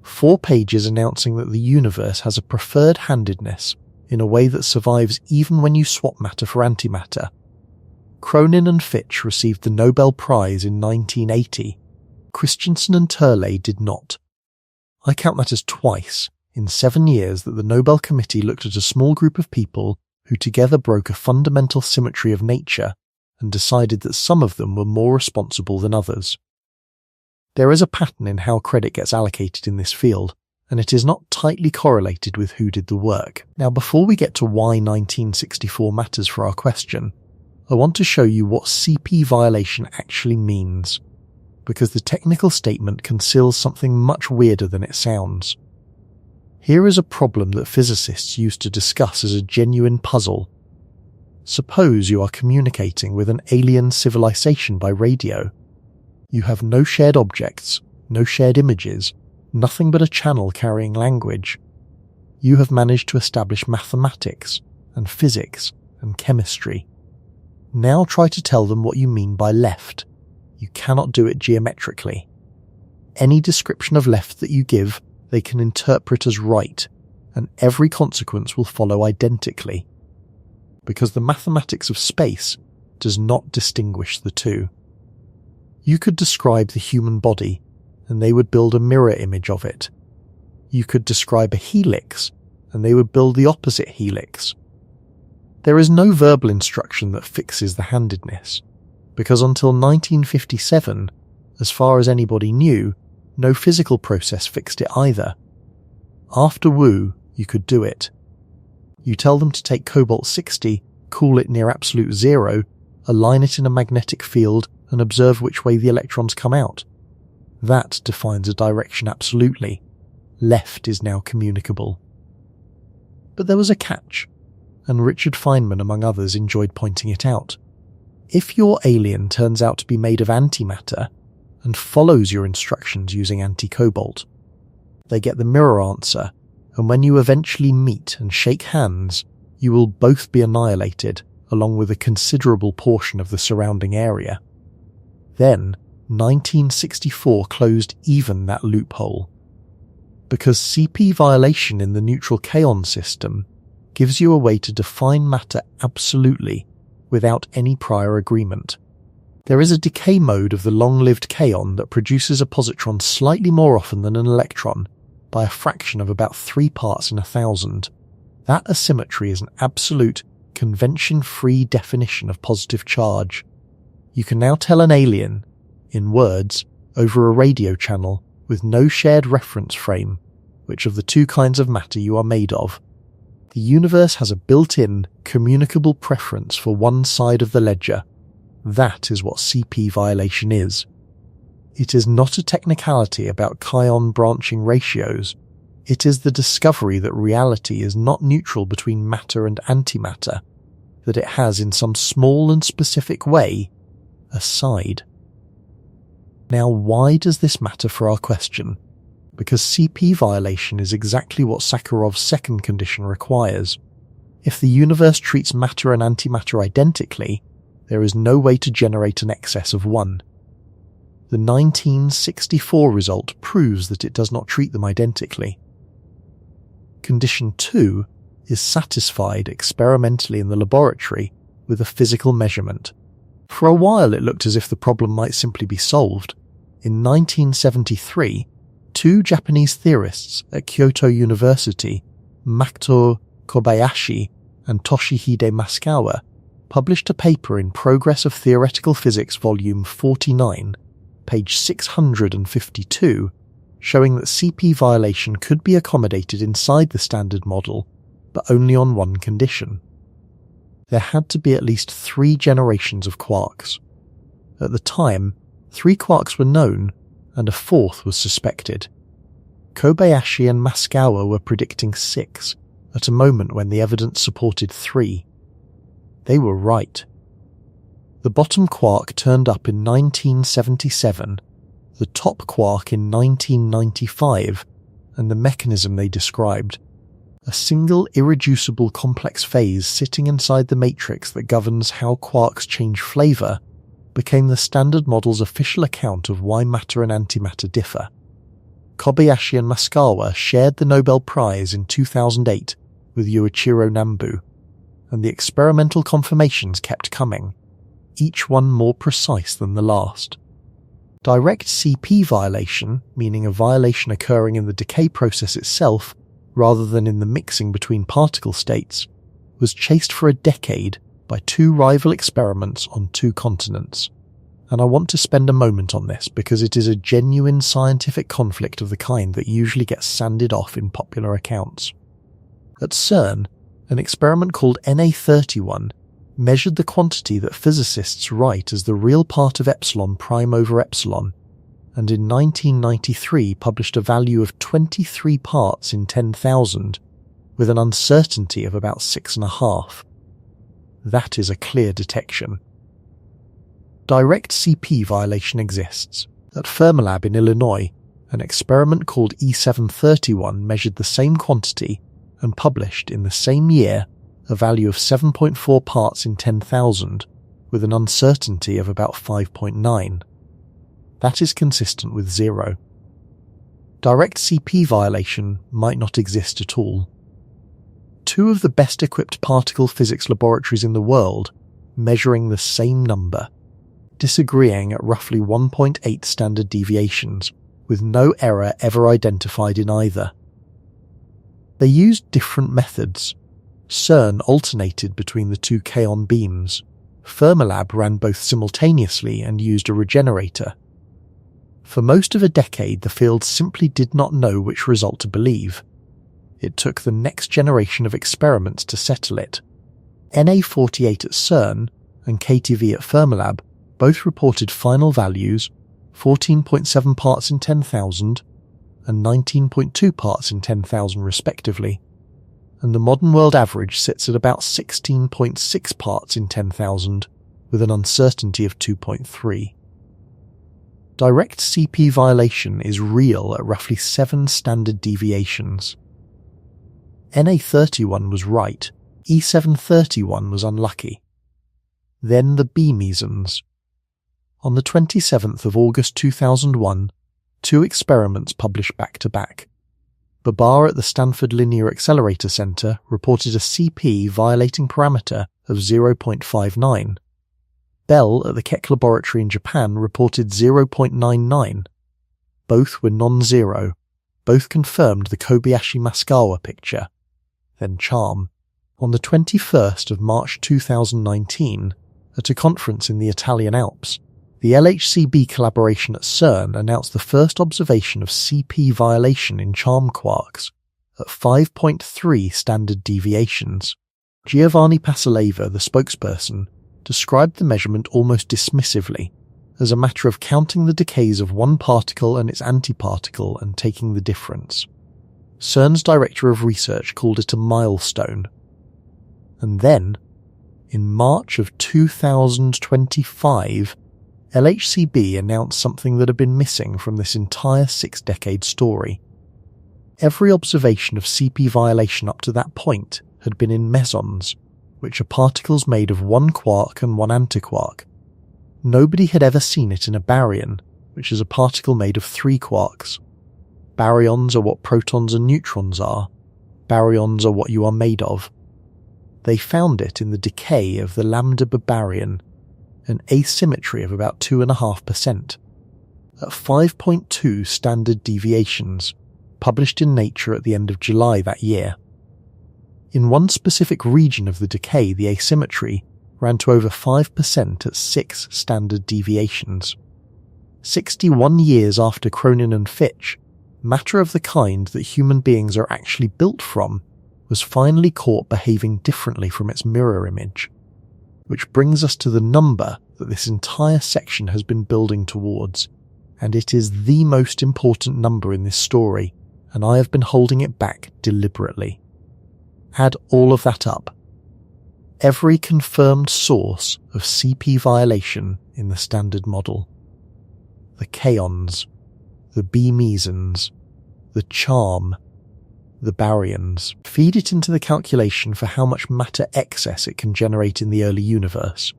4 pages announcing that the universe has a preferred handedness in a way that survives even when you swap matter for antimatter. Cronin and Fitch received the Nobel Prize in 1980. Christiansen and Turlet did not. I count that as twice, in 7 years, that the Nobel Committee looked at a small group of people who together broke a fundamental symmetry of nature and decided that some of them were more responsible than others. There is a pattern in how credit gets allocated in this field, and it is not tightly correlated with who did the work. Now, before we get to why 1964 matters for our question, I want to show you what CP violation actually means, because the technical statement conceals something much weirder than it sounds. Here is a problem that physicists used to discuss as a genuine puzzle. Suppose you are communicating with an alien civilization by radio. You have no shared objects, no shared images, nothing but a channel carrying language. You have managed to establish mathematics and physics and chemistry. Now try to tell them what you mean by left. You cannot do it geometrically. Any description of left that you give, they can interpret as right, and every consequence will follow identically. Because the mathematics of space does not distinguish the two. You could describe the human body, and they would build a mirror image of it. You could describe a helix, and they would build the opposite helix. There is no verbal instruction that fixes the handedness, because until 1957, as far as anybody knew, no physical process fixed it either. After Wu, you could do it. You tell them to take cobalt-60, cool it near absolute zero, align it in a magnetic field, and observe which way the electrons come out. That defines a direction absolutely. Left is now communicable. But there was a catch, and Richard Feynman among others enjoyed pointing it out. If your alien turns out to be made of antimatter and follows your instructions using anti-cobalt, they get the mirror answer, and when you eventually meet and shake hands, you will both be annihilated, along with a considerable portion of the surrounding area. Then, 1964 closed even that loophole, because CP violation in the neutral kaon system gives you a way to define matter absolutely without any prior agreement. There is a decay mode of the long-lived kaon that produces a positron slightly more often than an electron, by a fraction of about 3 parts in 1,000. That asymmetry is an absolute, convention-free definition of positive charge. You can now tell an alien, in words, over a radio channel with no shared reference frame, which of the two kinds of matter you are made of. The universe has a built-in, communicable preference for one side of the ledger. That is what CP violation is. It is not a technicality about kaon branching ratios. It is the discovery that reality is not neutral between matter and antimatter, that it has in some small and specific way a side. Now, why does this matter for our question? Because CP violation is exactly what Sakharov's second condition requires. If the universe treats matter and antimatter identically, there is no way to generate an excess of 1. The 1964 result proves that it does not treat them identically. Condition 2 is satisfied experimentally in the laboratory with a physical measurement. For a while it looked as if the problem might simply be solved. In 1973, 2 Japanese theorists at Kyoto University, Makoto Kobayashi and Toshihide Masukawa, published a paper in Progress of Theoretical Physics Volume 49, page 652, showing that CP violation could be accommodated inside the standard model, but only on one condition. There had to be at least 3 generations of quarks. At the time, 3 quarks were known, and a 4th was suspected. Kobayashi and Masukawa were predicting 6, at a moment when the evidence supported 3. They were right. The bottom quark turned up in 1977, the top quark in 1995, and the mechanism they described, a single irreducible complex phase sitting inside the matrix that governs how quarks change flavour, became the standard model's official account of why matter and antimatter differ. Kobayashi and Masukawa shared the Nobel Prize in 2008 with Yuichiro Nambu, and the experimental confirmations kept coming, each one more precise than the last. Direct CP violation, meaning a violation occurring in the decay process itself rather than in the mixing between particle states, was chased for a decade by 2 rival experiments on 2 continents. And I want to spend a moment on this because it is a genuine scientific conflict of the kind that usually gets sanded off in popular accounts. At CERN, an experiment called NA31 measured the quantity that physicists write as the real part of epsilon prime over epsilon, and in 1993 published a value of 23 parts in 10,000, with an uncertainty of about 6.5. That is a clear detection. Direct CP violation exists. At Fermilab in Illinois, an experiment called E731 measured the same quantity and published in the same year a value of 7.4 parts in 10,000, with an uncertainty of about 5.9. That is consistent with 0. Direct CP violation might not exist at all. 2 of the best equipped particle physics laboratories in the world, measuring the same number, disagreeing at roughly 1.8 standard deviations, with no error ever identified in either. They used different methods. CERN alternated between the 2 kaon beams. Fermilab ran both simultaneously and used a regenerator. For most of a decade, the field simply did not know which result to believe. It took the next generation of experiments to settle it. NA48 at CERN and KTV at Fermilab both reported final values 14.7 parts in 10,000 and 19.2 parts in 10,000 respectively, and the modern world average sits at about 16.6 parts in 10,000, with an uncertainty of 2.3. Direct CP violation is real at roughly 7 standard deviations. NA31 was right, E731 was unlucky. Then the B mesons. On the 27th of August 2001, 2 experiments published back-to-back. Babar at the Stanford Linear Accelerator Center reported a CP violating parameter of 0.59. Bell at the Keck Laboratory in Japan reported 0.99. Both were non-zero. Both confirmed the Kobayashi-Maskawa picture. Then charm. On the 21st of March 2019, at a conference in the Italian Alps, the LHCb collaboration at CERN announced the first observation of CP violation in charm quarks at 5.3 standard deviations. Giovanni Pasaleva, the spokesperson, described the measurement almost dismissively, as a matter of counting the decays of one particle and its antiparticle and taking the difference. CERN's director of research called it a milestone. And then, in March of 2025, LHCb announced something that had been missing from this entire 6-decade story. Every observation of CP violation up to that point had been in mesons, which are particles made of one quark and one antiquark. Nobody had ever seen it in a baryon, which is a particle made of 3 quarks. Baryons are what protons and neutrons are. Baryons are what you are made of. They found it in the decay of the lambda baryon, an asymmetry of about 2.5%, at 5.2 standard deviations, published in Nature at the end of July that year. In one specific region of the decay, the asymmetry ran to over 5% at 6 standard deviations. 61 years after Cronin and Fitch, matter of the kind that human beings are actually built from was finally caught behaving differently from its mirror image. Which brings us to the number that this entire section has been building towards, and it is the most important number in this story, and I have been holding it back deliberately. Add all of that up. Every confirmed source of CP violation in the standard model. The kaons, the B mesons, the charm, the baryons. Feed it into the calculation for how much matter excess it can generate in the early universe.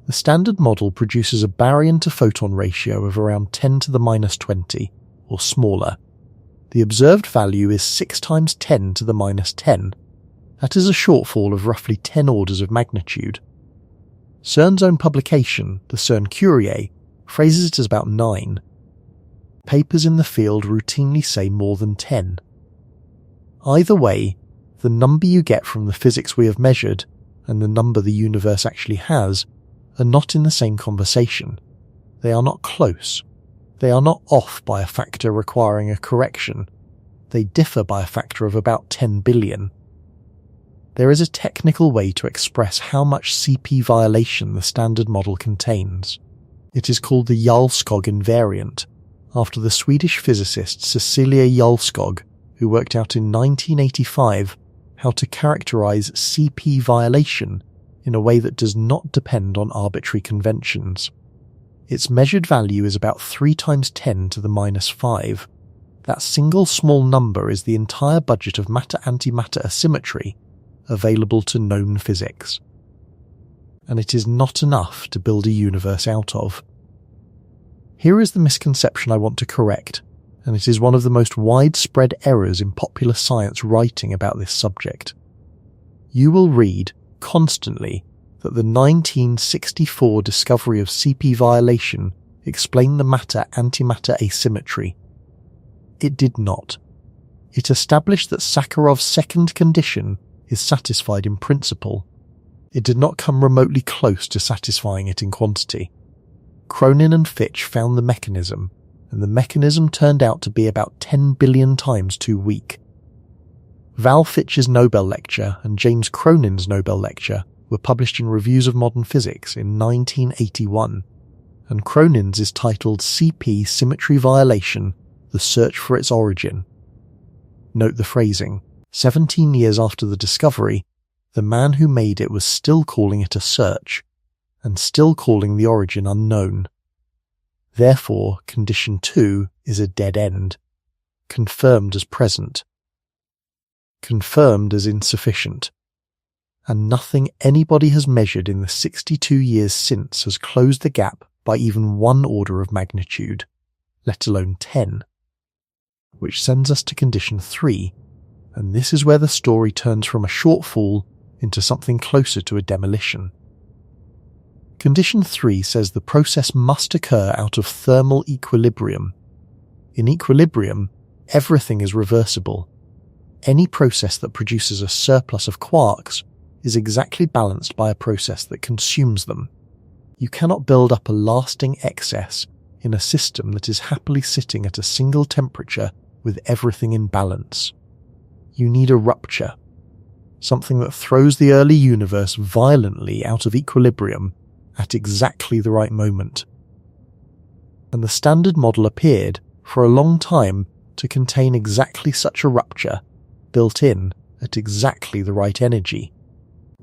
The standard model produces a baryon to photon ratio of around 10 to the minus 20, or smaller. The observed value is 6 times 10 to the minus 10. That is a shortfall of roughly 10 orders of magnitude. CERN's own publication, the CERN Courier, phrases it as about 9. Papers in the field routinely say more than 10. Either way, the number you get from the physics we have measured and the number the universe actually has are not in the same conversation. They are not close. They are not off by a factor requiring a correction. They differ by a factor of about 10 billion. There is a technical way to express how much CP violation the standard model contains. It is called the Jarlskog invariant, after the Swedish physicist Cecilia Jarlskog, who worked out in 1985 how to characterize CP violation in a way that does not depend on arbitrary conventions. Its measured value is about 3 times 10 to the minus 5. That single small number is the entire budget of matter-antimatter asymmetry available to known physics. And it is not enough to build a universe out of. Here is the misconception I want to correct, and it is one of the most widespread errors in popular science writing about this subject. You will read, constantly, that the 1964 discovery of CP violation explained the matter-antimatter asymmetry. It did not. It established that Sakharov's second condition is satisfied in principle. It did not come remotely close to satisfying it in quantity. Cronin and Fitch found the mechanism, and the mechanism turned out to be about 10 billion times too weak. Val Fitch's Nobel lecture and James Cronin's Nobel lecture were published in Reviews of Modern Physics in 1981, and Cronin's is titled CP Symmetry Violation: The Search for Its Origin. Note the phrasing. 17 years after the discovery, the man who made it was still calling it a search, and still calling the origin unknown. Therefore, condition 2 is a dead end, confirmed as present, confirmed as insufficient, and nothing anybody has measured in the 62 years since has closed the gap by even 1 order of magnitude, let alone 10. Which sends us to condition 3, and this is where the story turns from a shortfall into something closer to a demolition. Condition 3 says the process must occur out of thermal equilibrium. In equilibrium, everything is reversible. Any process that produces a surplus of quarks is exactly balanced by a process that consumes them. You cannot build up a lasting excess in a system that is happily sitting at a single temperature with everything in balance. You need a rupture, something that throws the early universe violently out of equilibrium at exactly the right moment. And the Standard Model appeared, for a long time, to contain exactly such a rupture, built in at exactly the right energy.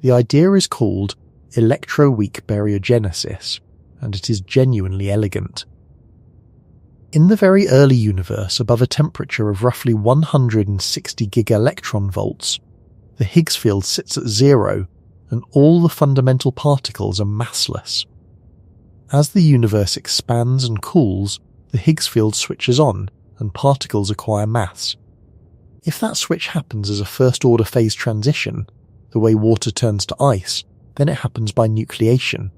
The idea is called electroweak baryogenesis, and it is genuinely elegant. In the very early universe, above a temperature of roughly 160 gigaelectronvolts, the Higgs field sits at 0, and all the fundamental particles are massless. As the universe expands and cools, the Higgs field switches on, and particles acquire mass. If that switch happens as a first-order phase transition, the way water turns to ice, then it happens by nucleation.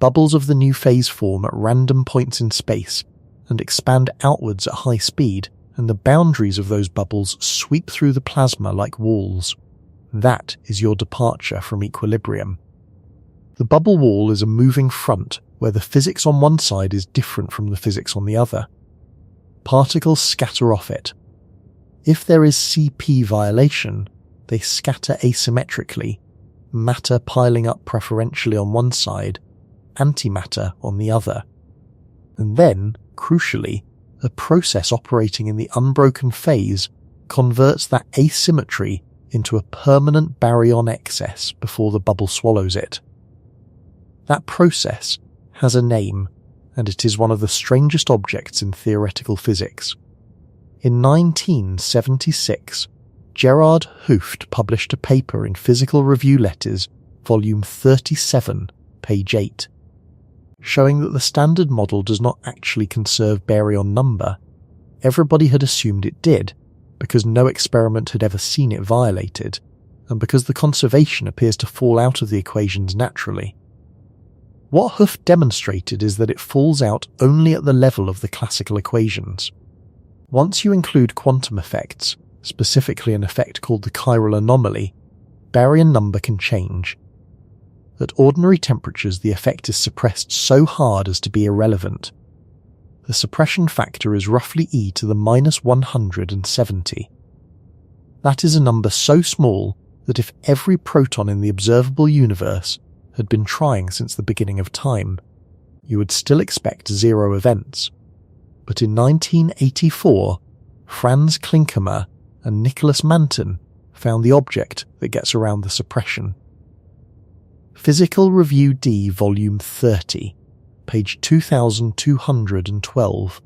Bubbles of the new phase form at random points in space, and expand outwards at high speed, and the boundaries of those bubbles sweep through the plasma like walls. That is your departure from equilibrium. The bubble wall is a moving front where the physics on one side is different from the physics on the other. Particles scatter off it. If there is CP violation, they scatter asymmetrically, matter piling up preferentially on one side, antimatter on the other. And then, crucially, a process operating in the unbroken phase converts that asymmetry into a permanent baryon excess before the bubble swallows it. That process has a name, and it is one of the strangest objects in theoretical physics. In 1976, Gerard Hooft published a paper in Physical Review Letters, volume 37, page 8, showing that the Standard Model does not actually conserve baryon number. Everybody had assumed it did, because no experiment had ever seen it violated, and because the conservation appears to fall out of the equations naturally. What Hooft demonstrated is that it falls out only at the level of the classical equations. Once you include quantum effects, specifically an effect called the chiral anomaly, baryon number can change. At ordinary temperatures, the effect is suppressed so hard as to be irrelevant. The suppression factor is roughly e to the minus 170. That is a number so small that if every proton in the observable universe had been trying since the beginning of time, you would still expect 0 events. But in 1984, Franz Klinkhammer and Nicholas Manton found the object that gets around the suppression. Physical Review D, Volume 30, page 2212.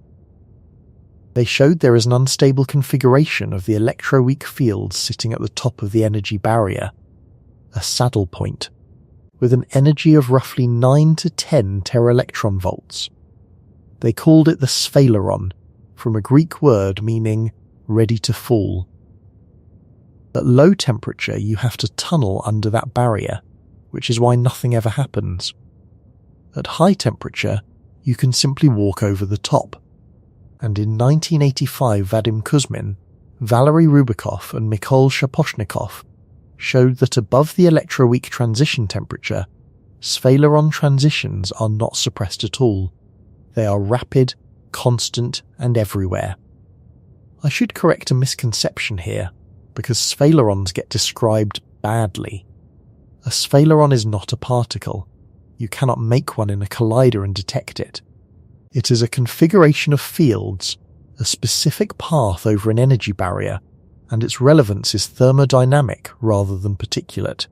They showed there is an unstable configuration of the electroweak field sitting at the top of the energy barrier, a saddle point, with an energy of roughly 9 to 10 teraelectronvolts. They called it the sphalerons, from a Greek word meaning ready to fall. At low temperature, you have to tunnel under that barrier, which is why nothing ever happens. At high temperature, you can simply walk over the top. And in 1985, Vadim Kuzmin, Valery Rubikov and Mikhail Shaposhnikov showed that above the electroweak transition temperature, sphalerons transitions are not suppressed at all. They are rapid, constant, and everywhere. I should correct a misconception here, because sphalerons get described badly. A sphaleron is not a particle. You cannot make one in a collider and detect it. It is a configuration of fields, a specific path over an energy barrier, and its relevance is thermodynamic rather than particulate.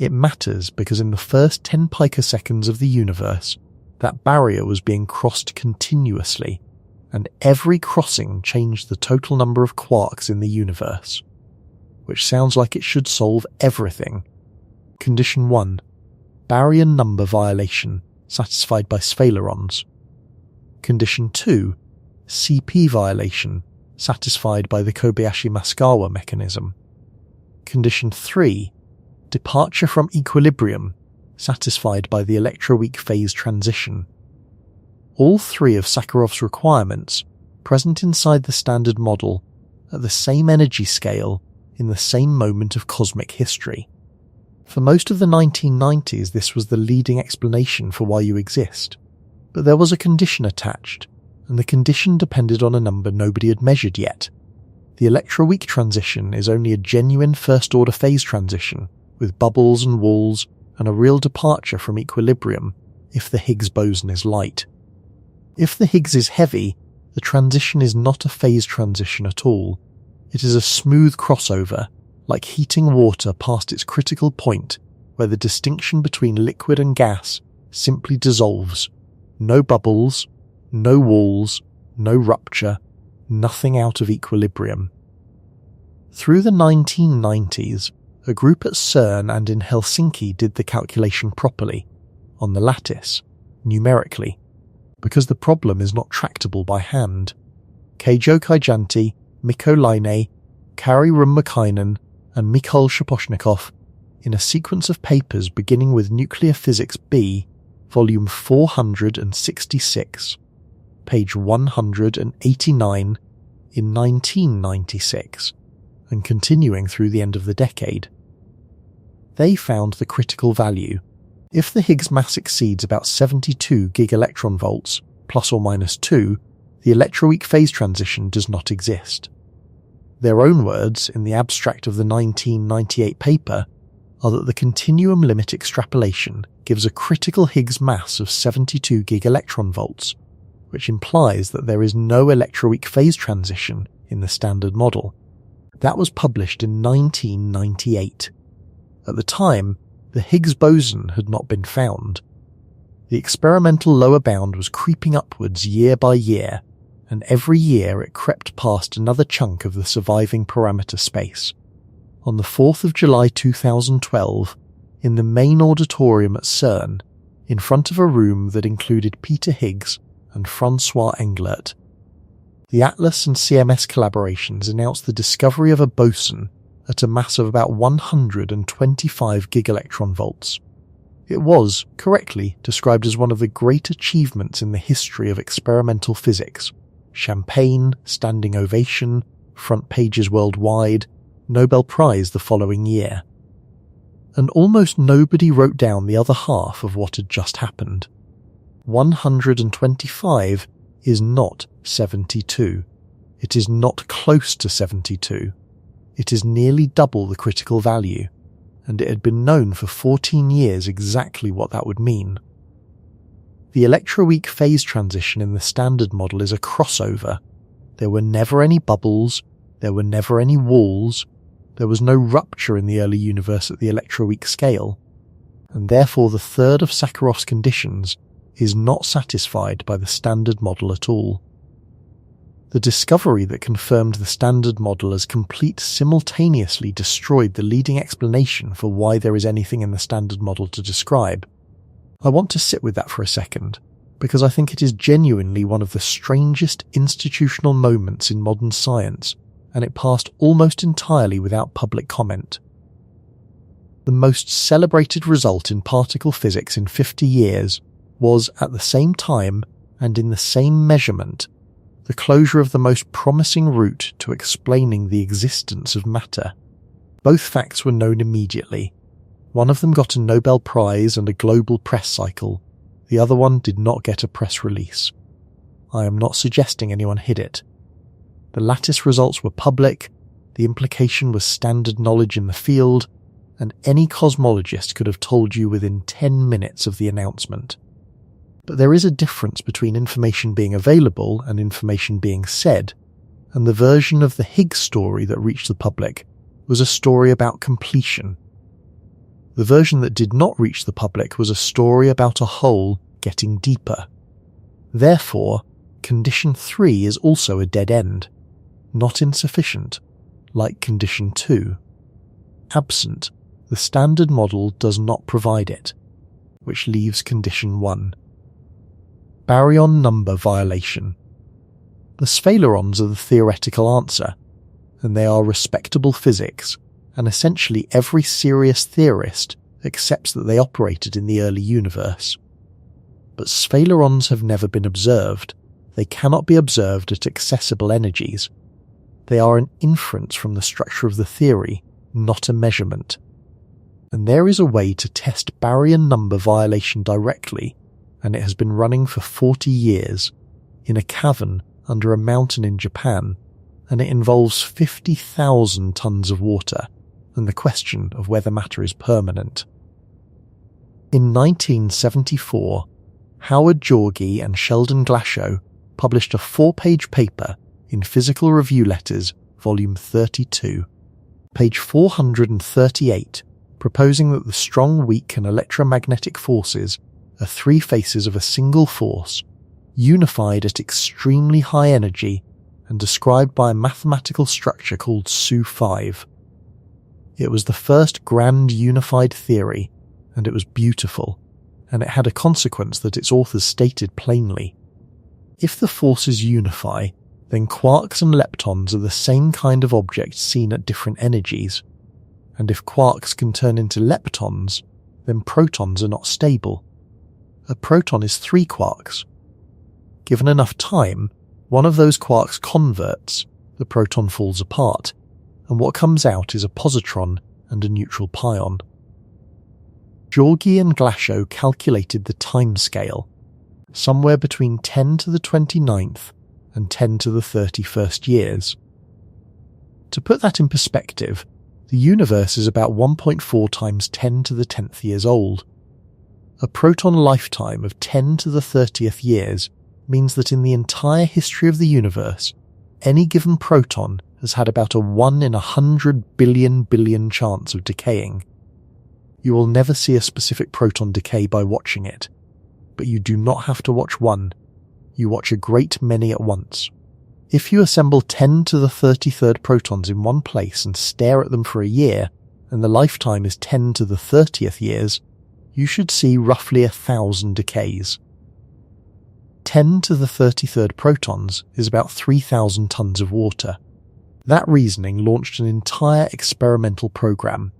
It matters because in the first 10 picoseconds of the universe, that barrier was being crossed continuously, and every crossing changed the total number of quarks in the universe. Which sounds like it should solve everything. Condition 1. Baryon number violation, satisfied by sphalerons. Condition 2. CP violation, satisfied by the Kobayashi-Maskawa mechanism. Condition 3. Departure from equilibrium, satisfied by the electroweak phase transition. All three of Sakharov's requirements, present inside the standard model, at the same energy scale, in the same moment of cosmic history. For most of the 1990s, this was the leading explanation for why you exist. But there was a condition attached, and the condition depended on a number nobody had measured yet. The electroweak transition is only a genuine first-order phase transition, with bubbles and walls, and a real departure from equilibrium if the Higgs boson is light. If the Higgs is heavy, the transition is not a phase transition at all. It is a smooth crossover, like heating water past its critical point where the distinction between liquid and gas simply dissolves. No bubbles, no walls, no rupture, nothing out of equilibrium. Through the 1990s, a group at CERN and in Helsinki did the calculation properly, on the lattice, numerically, because the problem is not tractable by hand. Keijo Kaijanti, Mikko Laine, Kari Rummukainen, and Mikhail Shaposhnikov, in a sequence of papers beginning with Nuclear Physics B, volume 466, page 189, in 1996, and continuing through the end of the decade. They found the critical value. If the Higgs mass exceeds about 72 gigaelectronvolts, plus or minus 2, the electroweak phase transition does not exist. Their own words, in the abstract of the 1998 paper, are that the continuum limit extrapolation gives a critical Higgs mass of 72 gigaelectronvolts, which implies that there is no electroweak phase transition in the standard model. That was published in 1998. At the time, the Higgs boson had not been found. The experimental lower bound was creeping upwards year by year, and every year it crept past another chunk of the surviving parameter space. On the 4th of July 2012, in the main auditorium at CERN, in front of a room that included Peter Higgs and Francois Englert, the Atlas and CMS collaborations announced the discovery of a boson at a mass of about 125 gigaelectronvolts. It was, correctly, described as one of the great achievements in the history of experimental physics. Champagne, standing ovation, front pages worldwide, Nobel Prize the following year. And almost nobody wrote down the other half of what had just happened. 125 is not 72. It is not close to 72. It is nearly double the critical value, and it had been known for 14 years exactly what that would mean. The electroweak phase transition in the standard model is a crossover. There were never any bubbles, there were never any walls, there was no rupture in the early universe at the electroweak scale, and therefore the third of Sakharov's conditions is not satisfied by the standard model at all. The discovery that confirmed the standard model as complete simultaneously destroyed the leading explanation for why there is anything in the standard model to describe. I want to sit with that for a second, because I think it is genuinely one of the strangest institutional moments in modern science, and it passed almost entirely without public comment. The most celebrated result in particle physics in 50 years was, at the same time and in the same measurement, the closure of the most promising route to explaining the existence of matter. Both facts were known immediately. One of them got a Nobel Prize and a global press cycle. The other one did not get a press release. I am not suggesting anyone hid it. The lattice results were public, the implication was standard knowledge in the field, and any cosmologist could have told you within 10 minutes of the announcement. But there is a difference between information being available and information being said, and the version of the Higgs story that reached the public was a story about completion. The version that did not reach the public was a story about a hole getting deeper. Therefore, condition 3 is also a dead end, not insufficient, like condition 2. Absent, the standard model does not provide it, which leaves condition 1. Baryon number violation. The sphalerons are the theoretical answer, and they are respectable physics, and essentially every serious theorist accepts that they operated in the early universe. But sphalerons have never been observed. They cannot be observed at accessible energies. They are an inference from the structure of the theory, not a measurement. And there is a way to test baryon number violation directly, and it has been running for 40 years, in a cavern under a mountain in Japan, and it involves 50,000 tons of water, and the question of whether matter is permanent. In 1974, Howard Georgi and Sheldon Glashow published a 4-page paper in Physical Review Letters, volume 32, page 438, proposing that the strong, weak and electromagnetic forces are 3 faces of a single force, unified at extremely high energy and described by a mathematical structure called SU5. It was the first grand unified theory, and it was beautiful, and it had a consequence that its authors stated plainly. If the forces unify, then quarks and leptons are the same kind of objects seen at different energies, and if quarks can turn into leptons, then protons are not stable. A proton is 3 quarks. Given enough time, one of those quarks converts, the proton falls apart, and what comes out is a positron and a neutral pion. Georgi and Glashow calculated the time scale, somewhere between 10 to the 29th and 10 to the 31st years. To put that in perspective, the universe is about 1.4 times 10 to the 10th years old. A proton lifetime of 10 to the 30th years means that in the entire history of the universe, any given proton has had about a 1 in 100 billion chance of decaying. You will never see a specific proton decay by watching it, but you do not have to watch one, you watch a great many at once. If you assemble 10 to the 33rd protons in one place and stare at them for a year, and the lifetime is 10 to the 30th years, you should see roughly 1,000 decays. 10 to the 33rd protons is about 3,000 tons of water. That reasoning launched an entire experimental program.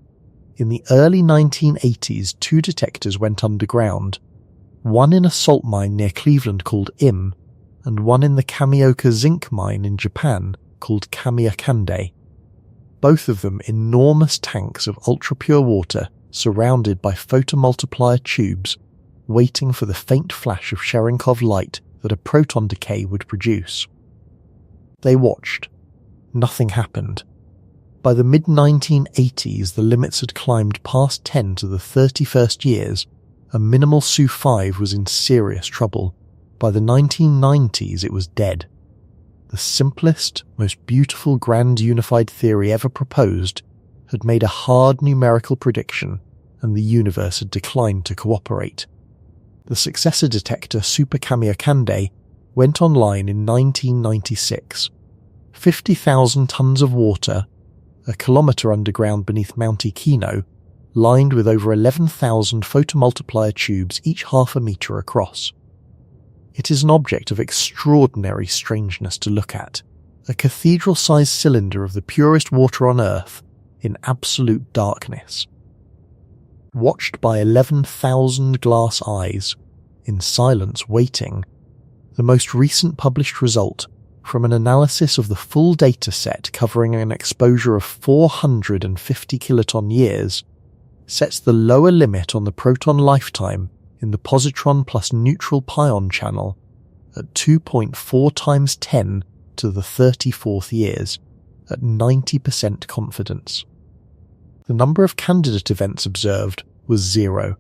In the early 1980s, 2 detectors went underground, one in a salt mine near Cleveland called IM, and one in the Kamioka zinc mine in Japan called Kamiokande. Both of them enormous tanks of ultra-pure water surrounded by photomultiplier tubes, waiting for the faint flash of Cherenkov light that a proton decay would produce. They watched. Nothing happened. By the mid-1980s, the limits had climbed past 10 to the 31st years, and minimal SU5 was in serious trouble. By the 1990s, it was dead. The simplest, most beautiful grand unified theory ever proposed had made a hard numerical prediction, and the universe had declined to cooperate. The successor detector Super-Kamiokande went online in 1996. 50,000 tons of water, a kilometre underground beneath Mount Ikino, lined with over 11,000 photomultiplier tubes, each half a metre across. It is an object of extraordinary strangeness to look at, a cathedral-sized cylinder of the purest water on Earth, in absolute darkness. Watched by 11,000 glass eyes, in silence waiting, the most recent published result, from an analysis of the full data set covering an exposure of 450 kiloton years, sets the lower limit on the proton lifetime in the positron plus neutral pion channel at 2.4 times 10 to the 34th years, at 90% confidence. The number of candidate events observed was 0.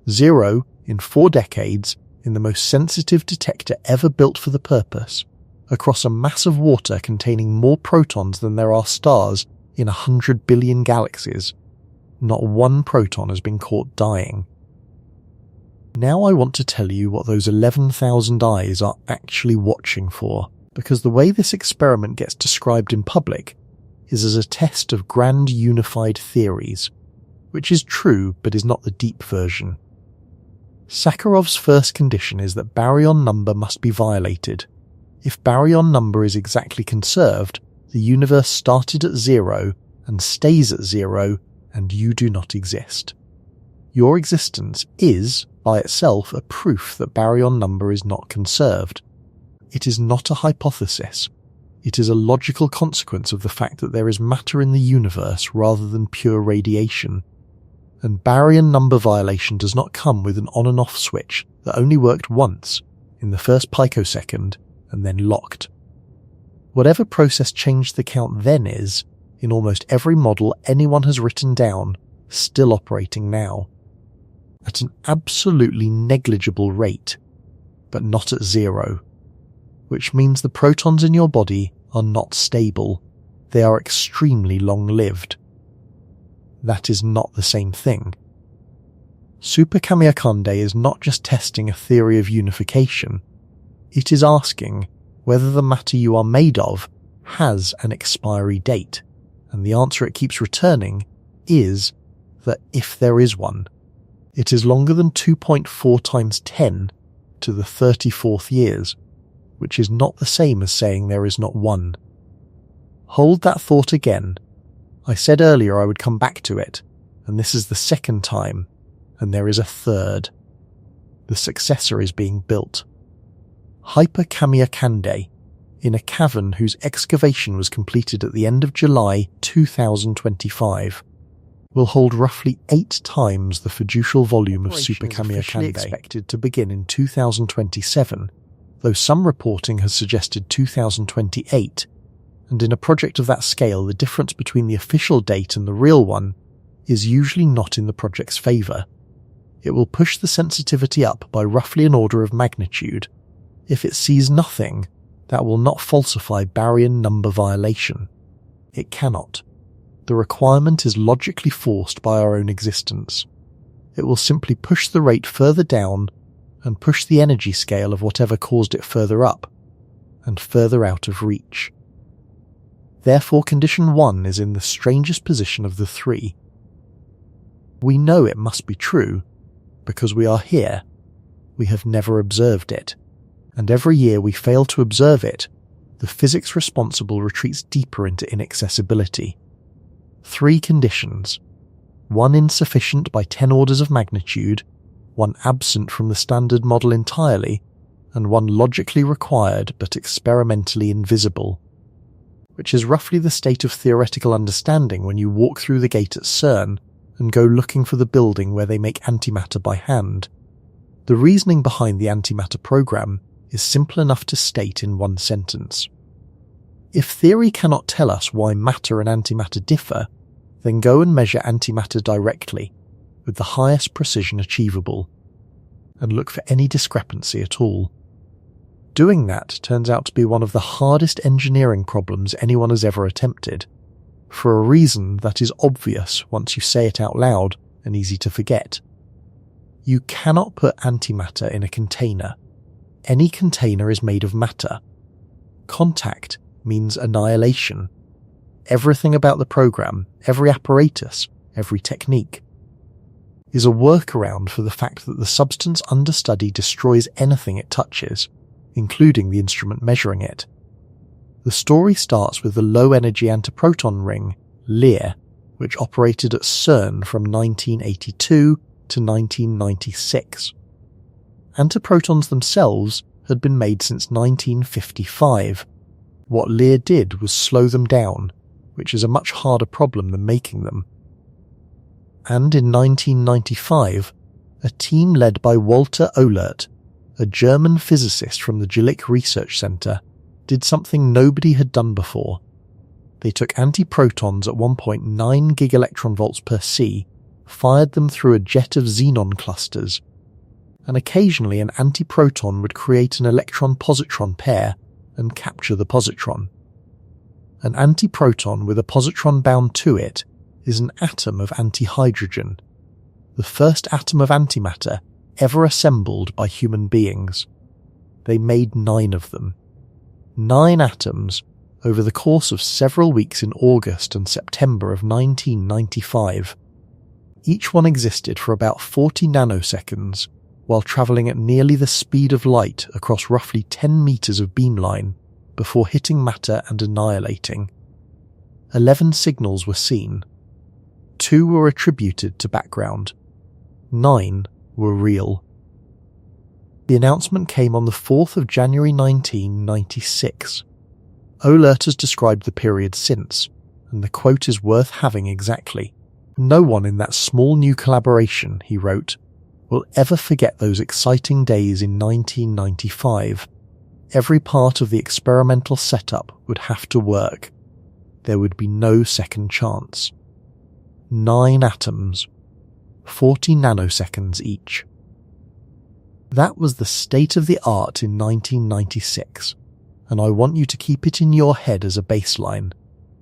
0 in 4 decades in the most sensitive detector ever built for the purpose, across a mass of water containing more protons than there are stars in 100 billion galaxies. Not one proton has been caught dying. Now I want to tell you what those 11,000 eyes are actually watching for, because the way this experiment gets described in public is as a test of grand unified theories, which is true but is not the deep version. Sakharov's first condition is that baryon number must be violated. If baryon number is exactly conserved, the universe started at 0 and stays at 0, and you do not exist. Your existence is, by itself, a proof that baryon number is not conserved. It is not a hypothesis. It is a logical consequence of the fact that there is matter in the universe rather than pure radiation. And baryon number violation does not come with an on and off switch that only worked once, in the first picosecond, and then locked. Whatever process changed the count then is, in almost every model anyone has written down, still operating now. At an absolutely negligible rate, but not at 0. Which means the protons in your body are not stable. They are extremely long-lived. That is not the same thing. Super-Kamiokande is not just testing a theory of unification. It is asking whether the matter you are made of has an expiry date, and the answer it keeps returning is that if there is one, it is longer than 2.4 times 10 to the 34th years, which is not the same as saying there is not one. Hold that thought again. I said earlier I would come back to it, and this is the second time, and there is a third. The successor is being built. Super-Kamiokande, in a cavern whose excavation was completed at the end of July 2025, will hold roughly 8 times the fiducial volume of Super-Kamiokande, expected to begin in 2027, though some reporting has suggested 2028, and in a project of that scale the difference between the official date and the real one is usually not in the project's favour. It will push the sensitivity up by roughly an order of magnitude. If it sees nothing, that will not falsify baryon number violation. It cannot. The requirement is logically forced by our own existence. It will simply push the rate further down and push the energy scale of whatever caused it further up and further out of reach. Therefore, condition 1 is in the strangest position of the 3. We know it must be true because we are here. We have never observed it, and every year we fail to observe it, the physics responsible retreats deeper into inaccessibility. 3 conditions: 1 insufficient by 10 orders of magnitude, 1 absent from the standard model entirely, and 1 logically required but experimentally invisible. Which is roughly the state of theoretical understanding when you walk through the gate at CERN and go looking for the building where they make antimatter by hand. The reasoning behind the antimatter program is simple enough to state in 1 sentence. If theory cannot tell us why matter and antimatter differ, then go and measure antimatter directly, with the highest precision achievable, and look for any discrepancy at all. Doing that turns out to be one of the hardest engineering problems anyone has ever attempted, for a reason that is obvious once you say it out loud and easy to forget. You cannot put antimatter in a container. Any container is made of matter. Contact means annihilation. Everything about the program, every apparatus, every technique, is a workaround for the fact that the substance under study destroys anything it touches, including the instrument measuring it. The story starts with the low-energy antiproton ring, LIR, which operated at CERN from 1982 to 1996. Antiprotons themselves had been made since 1955. What LIR did was slow them down, which is a much harder problem than making them. And in 1995, a team led by Walter Ohlert, a German physicist from the Jülich Research Center, did something nobody had done before. They took antiprotons at 1.9 gigaelectronvolts per C, fired them through a jet of xenon clusters, and occasionally an antiproton would create an electron-positron pair and capture the positron. An antiproton with a positron bound to it is an atom of antihydrogen, the first atom of antimatter ever assembled by human beings. They made 9 of them. 9 atoms over the course of several weeks in August and September of 1995. Each one existed for about 40 nanoseconds while travelling at nearly the speed of light across roughly 10 metres of beamline before hitting matter and annihilating. 11 signals were seen. 2 were attributed to background. 9 were real. The announcement came on the 4th of January 1996. Ohlert has described the period since, and the quote is worth having exactly. "No one in that small new collaboration," he wrote, "will ever forget those exciting days in 1995. Every part of the experimental setup would have to work. There would be no second chance." 9 atoms, 40 nanoseconds each. That was the state of the art in 1996, and I want you to keep it in your head as a baseline,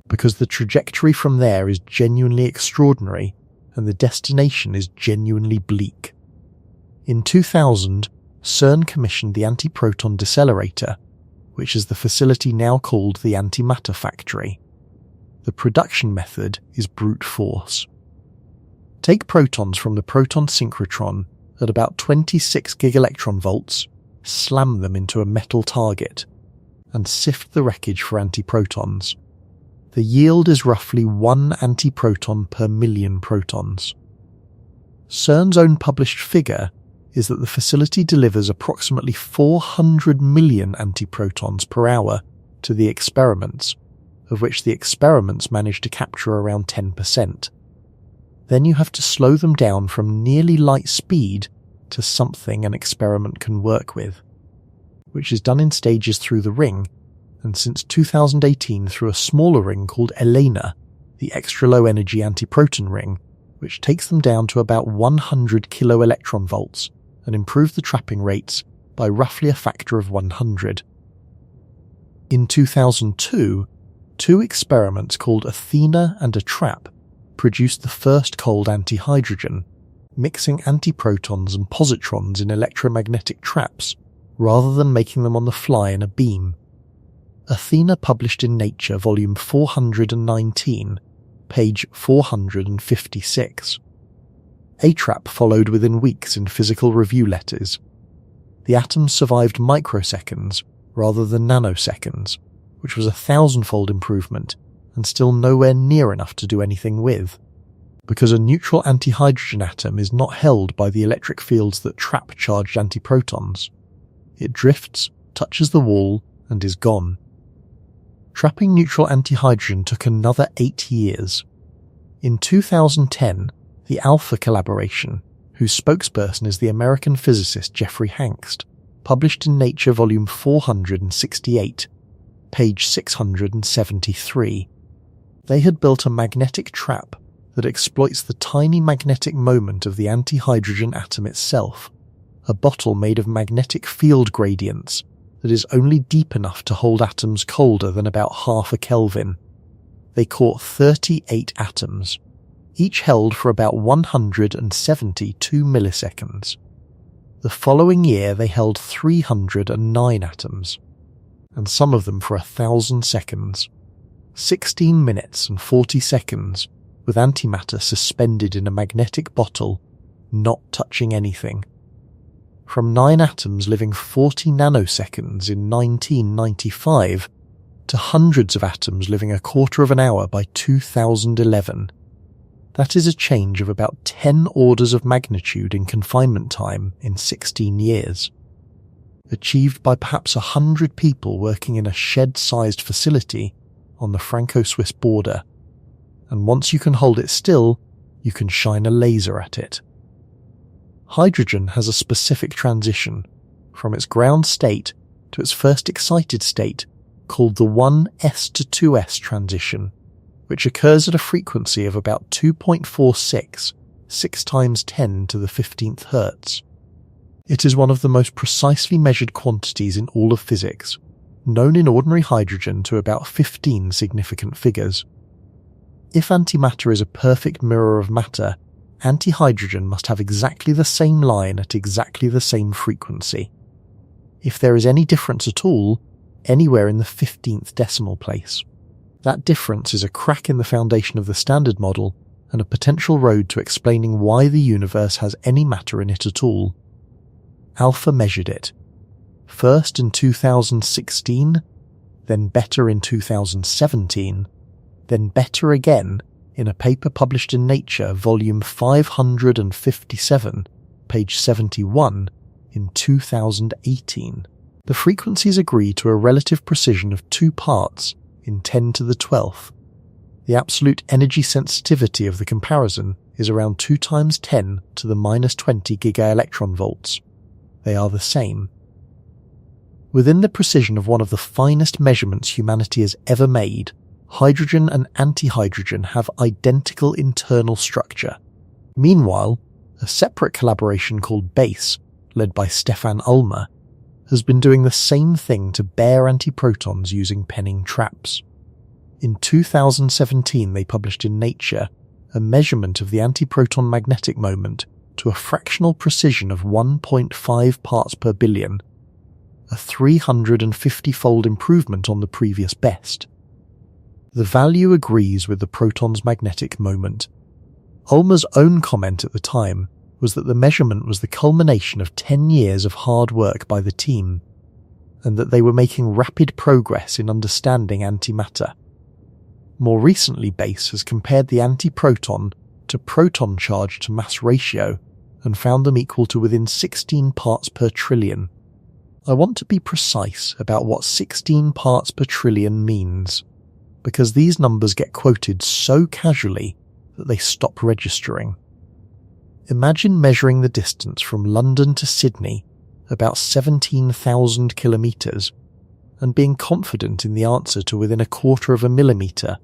because the trajectory from there is genuinely extraordinary and the destination is genuinely bleak. In 2000, CERN commissioned the antiproton decelerator, which is the facility now called the Antimatter factory. The production method is brute force. Take protons from the proton synchrotron at about 26 gigaelectron volts, slam them into a metal target, and sift the wreckage for antiprotons. The yield is roughly 1 antiproton per million protons. CERN's own published figure is that the facility delivers approximately 400 million antiprotons per hour to the experiments, of which the experiments manage to capture around 10%. Then you have to slow them down from nearly light speed to something an experiment can work with, which is done in stages through the ring, and since 2018 through a smaller ring called ELENA, the extra-low energy antiproton ring, which takes them down to about 100 kiloelectron volts and improves the trapping rates by roughly a factor of 100. In 2002, 2 experiments called Athena and Attrap produced the first cold antihydrogen, mixing antiprotons and positrons in electromagnetic traps rather than making them on the fly in a beam. Athena published in Nature volume 419, page 456. Attrap followed within weeks in Physical Review letters. The atoms survived microseconds rather than nanoseconds, which was a 1,000-fold improvement and still nowhere near enough to do anything with, because a neutral antihydrogen atom is not held by the electric fields that trap charged antiprotons. It drifts, touches the wall, and is gone. Trapping neutral antihydrogen took another 8 years. In 2010, the Alpha collaboration, whose spokesperson is the American physicist Jeffrey Hangst, published in Nature volume 468, page 673. They had built a magnetic trap that exploits the tiny magnetic moment of the antihydrogen atom itself, a bottle made of magnetic field gradients that is only deep enough to hold atoms colder than about half a Kelvin. They caught 38 atoms, each held for about 172 milliseconds. The following year they held 309 atoms, and some of them for 1,000 seconds. 16 minutes and 40 seconds with antimatter suspended in a magnetic bottle, not touching anything. From 9 atoms living 40 nanoseconds in 1995 to hundreds of atoms living a quarter of an hour by 2011. That is a change of about 10 orders of magnitude in confinement time in 16 years. Achieved by perhaps 100 people working in a shed-sized facility on the Franco-Swiss border. And once you can hold it still, you can shine a laser at it. Hydrogen has a specific transition from its ground state to its first excited state called the 1s to 2s transition, which occurs at a frequency of about 2.46, 6 times 10 to the 15th hertz. It is one of the most precisely measured quantities in all of physics, known in ordinary hydrogen to about 15 significant figures. If antimatter is a perfect mirror of matter, antihydrogen must have exactly the same line at exactly the same frequency. If there is any difference at all, anywhere in the 15th decimal place. That difference is a crack in the foundation of the Standard Model and a potential road to explaining why the universe has any matter in it at all. Alpha measured it. First in 2016, then better in 2017, then better again in a paper published in Nature, volume 557, page 71, in 2018. The frequencies agree to a relative precision of 2 parts in 10 to the 12th. The absolute energy sensitivity of the comparison is around 2 times 10 to the minus 20 gigaelectronvolts. They are the same. Within the precision of one of the finest measurements humanity has ever made, hydrogen and antihydrogen have identical internal structure. Meanwhile, a separate collaboration called BASE, led by Stefan Ulmer, has been doing the same thing to bare antiprotons using penning traps. In 2017 they published in Nature a measurement of the antiproton magnetic moment to a fractional precision of 1.5 parts per billion, a 350-fold improvement on the previous best. The value agrees with the proton's magnetic moment. Ulmer's own comment at the time was that the measurement was the culmination of 10 years of hard work by the team, and that they were making rapid progress in understanding antimatter. More recently, BASE has compared the antiproton to proton charge to mass ratio and found them equal to within 16 parts per trillion. I want to be precise about what 16 parts per trillion means, because these numbers get quoted so casually that they stop registering. Imagine measuring the distance from London to Sydney, about 17,000 kilometres, and being confident in the answer to within a quarter of a millimetre.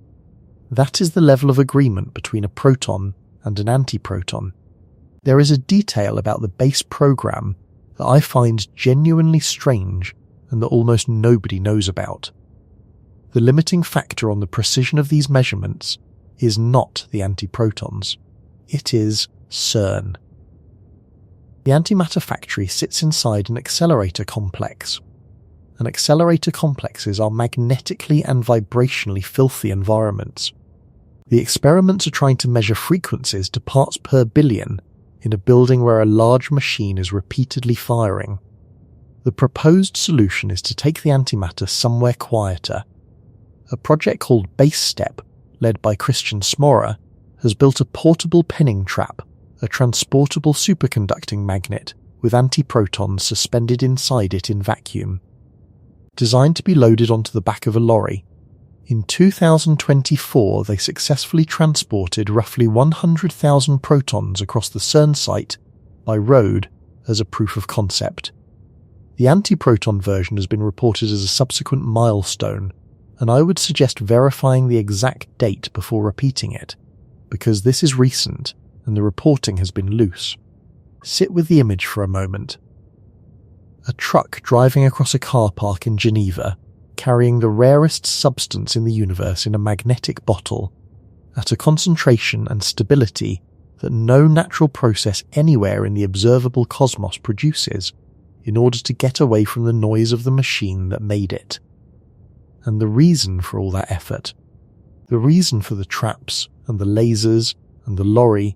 That is the level of agreement between a proton and an antiproton. There is a detail about the BASE program that I find genuinely strange and that almost nobody knows about. The limiting factor on the precision of these measurements is not the antiprotons. It is CERN. The antimatter factory sits inside an accelerator complex. And accelerator complexes are magnetically and vibrationally filthy environments. The experiments are trying to measure frequencies to parts per billion in a building where a large machine is repeatedly firing. The proposed solution is to take the antimatter somewhere quieter. A project called BaseStep, led by Christian Smorer, has built a portable penning trap, a transportable superconducting magnet with antiprotons suspended inside it in vacuum. Designed to be loaded onto the back of a lorry, in 2024 they successfully transported roughly 100,000 protons across the CERN site by road as a proof of concept. The antiproton version has been reported as a subsequent milestone, and I would suggest verifying the exact date before repeating it, because this is recent and the reporting has been loose. Sit with the image for a moment. A truck driving across a car park in Geneva, carrying the rarest substance in the universe in a magnetic bottle, at a concentration and stability that no natural process anywhere in the observable cosmos produces, in order to get away from the noise of the machine that made it. And the reason for all that effort, the reason for the traps and the lasers and the lorry,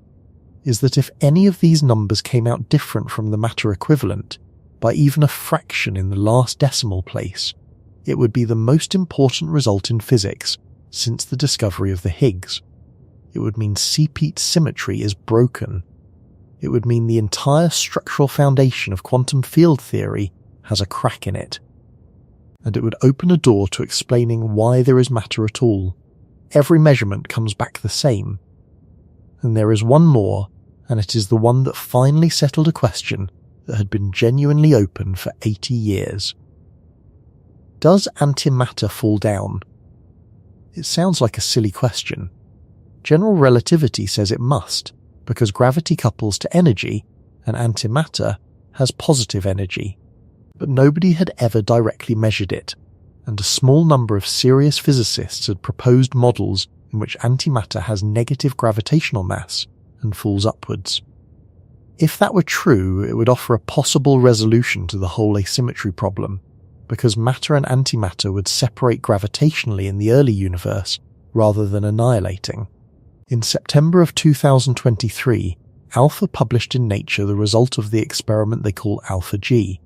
is that if any of these numbers came out different from the matter equivalent, by even a fraction in the last decimal place, it would be the most important result in physics since the discovery of the Higgs. It would mean CPET symmetry is broken. It would mean the entire structural foundation of quantum field theory has a crack in it. And it would open a door to explaining why there is matter at all. Every measurement comes back the same. And there is one more, and it is the one that finally settled a question that had been genuinely open for 80 years. Does antimatter fall down? It sounds like a silly question. General relativity says it must, because gravity couples to energy, and antimatter has positive energy. But nobody had ever directly measured it, and a small number of serious physicists had proposed models in which antimatter has negative gravitational mass and falls upwards. If that were true, it would offer a possible resolution to the whole asymmetry problem, because matter and antimatter would separate gravitationally in the early universe rather than annihilating. In September of 2023, Alpha published in Nature the result of the experiment they call Alpha G.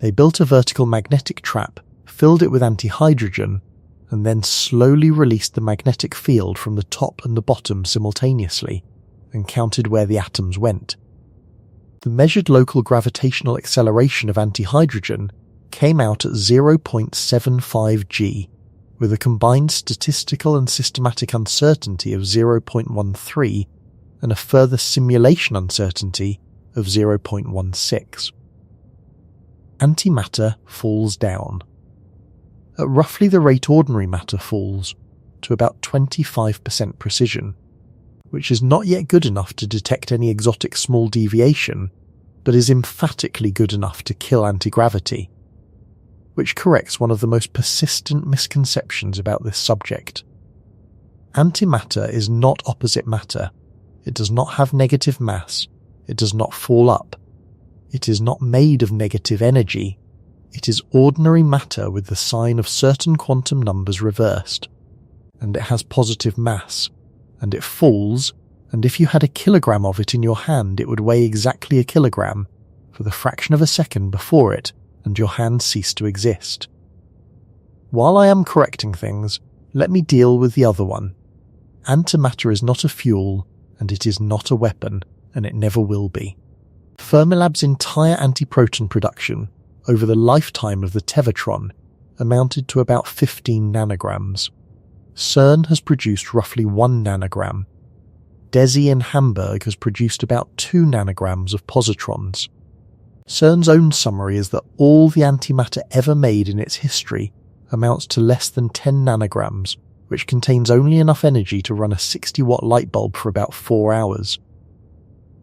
They built a vertical magnetic trap, filled it with antihydrogen, and then slowly released the magnetic field from the top and the bottom simultaneously, and counted where the atoms went. The measured local gravitational acceleration of antihydrogen came out at 0.75 g, with a combined statistical and systematic uncertainty of 0.13 and a further simulation uncertainty of 0.16. Antimatter falls down. At roughly the rate ordinary matter falls, to about 25% precision, which is not yet good enough to detect any exotic small deviation, but is emphatically good enough to kill antigravity, which corrects one of the most persistent misconceptions about this subject. Antimatter is not opposite matter. It does not have negative mass. It does not fall up. It is not made of negative energy. It is ordinary matter with the sign of certain quantum numbers reversed. And it has positive mass. And it falls, and if you had a kilogram of it in your hand, it would weigh exactly a kilogram for the fraction of a second before it, and your hand ceased to exist. While I am correcting things, let me deal with the other one. Antimatter is not a fuel, and it is not a weapon, and it never will be. Fermilab's entire antiproton production, over the lifetime of the Tevatron, amounted to about 15 nanograms. CERN has produced roughly 1 nanogram. DESI in Hamburg has produced about 2 nanograms of positrons. CERN's own summary is that all the antimatter ever made in its history amounts to less than 10 nanograms, which contains only enough energy to run a 60-watt light bulb for about 4 hours.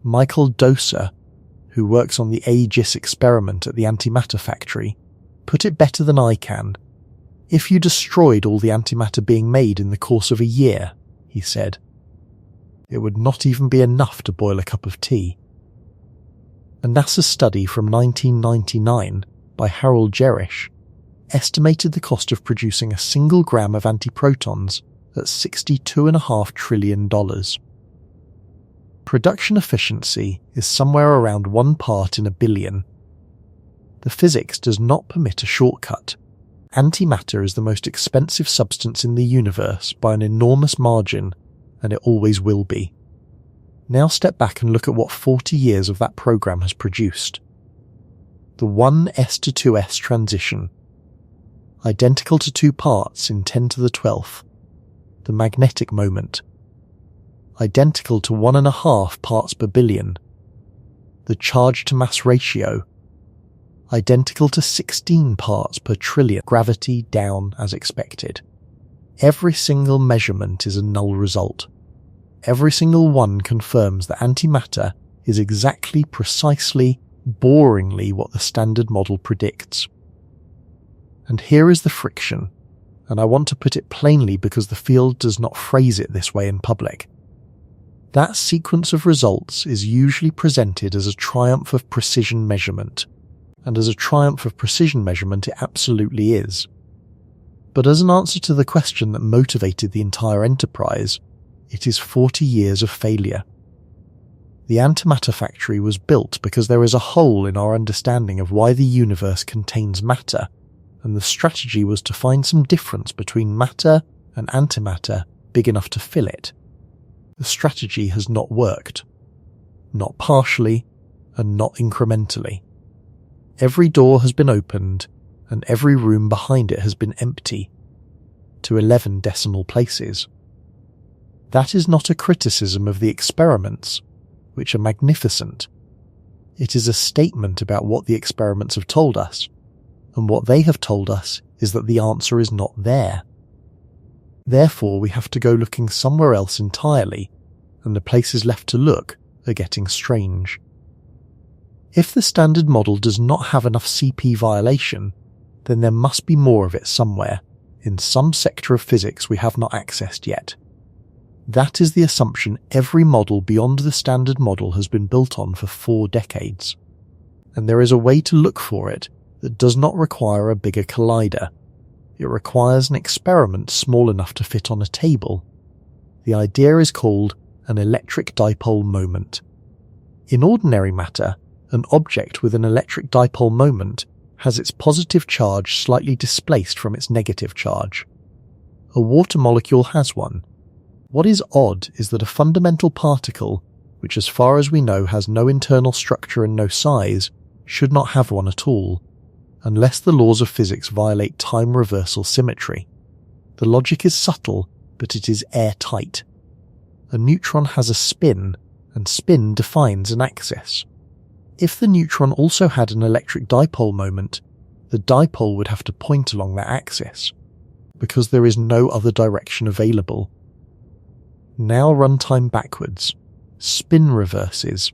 Michael Doser, who works on the Aegis experiment at the Antimatter factory, put it better than I can. If you destroyed all the antimatter being made in the course of a year, he said, it would not even be enough to boil a cup of tea. A NASA study from 1999 by Harold Jerish estimated the cost of producing a single gram of antiprotons at $62.5 trillion. Production efficiency is somewhere around 1 part in a billion. The physics does not permit a shortcut. Antimatter is the most expensive substance in the universe by an enormous margin, and it always will be. Now step back and look at what 40 years of that program has produced. The 1s to 2s transition, identical to 2 parts in 10 to the 12th. The magnetic moment, identical to 1.5 parts per billion. The charge to mass ratio, identical to 16 parts per trillion. Gravity down as expected. Every single measurement is a null result. Every single one confirms that antimatter is exactly, precisely, boringly what the standard model predicts. And here is the friction, and I want to put it plainly because the field does not phrase it this way in public. That sequence of results is usually presented as a triumph of precision measurement, and as a triumph of precision measurement it absolutely is. But as an answer to the question that motivated the entire enterprise, it is 40 years of failure. The Antimatter factory was built because there is a hole in our understanding of why the universe contains matter, and the strategy was to find some difference between matter and antimatter big enough to fill it. The strategy has not worked. Not partially, and not incrementally. Every door has been opened, and every room behind it has been empty, to 11 decimal places. That is not a criticism of the experiments, which are magnificent. It is a statement about what the experiments have told us, and what they have told us is that the answer is not there. Therefore, we have to go looking somewhere else entirely, and the places left to look are getting strange. If the standard model does not have enough CP violation, then there must be more of it somewhere, in some sector of physics we have not accessed yet. That is the assumption every model beyond the standard model has been built on for 4 decades. And there is a way to look for it that does not require a bigger collider. It requires an experiment small enough to fit on a table. The idea is called an electric dipole moment. In ordinary matter, an object with an electric dipole moment has its positive charge slightly displaced from its negative charge. A water molecule has one. What is odd is that a fundamental particle, which as far as we know has no internal structure and no size, should not have one at all, unless the laws of physics violate time reversal symmetry. The logic is subtle, but it is airtight. A neutron has a spin, and spin defines an axis. If the neutron also had an electric dipole moment, the dipole would have to point along that axis, because there is no other direction available. Now run time backwards. Spin reverses.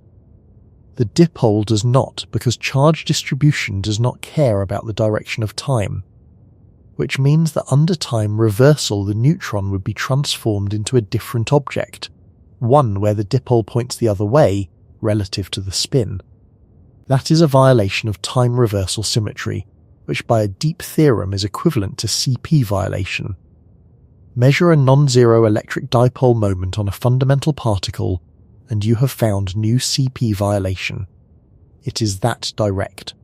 The dipole does not, because charge distribution does not care about the direction of time, which means that under time reversal the neutron would be transformed into a different object, one where the dipole points the other way relative to the spin. That is a violation of time reversal symmetry, which by a deep theorem is equivalent to CP violation. Measure a non-zero electric dipole moment on a fundamental particle, and you have found new CP violation. It is that direct.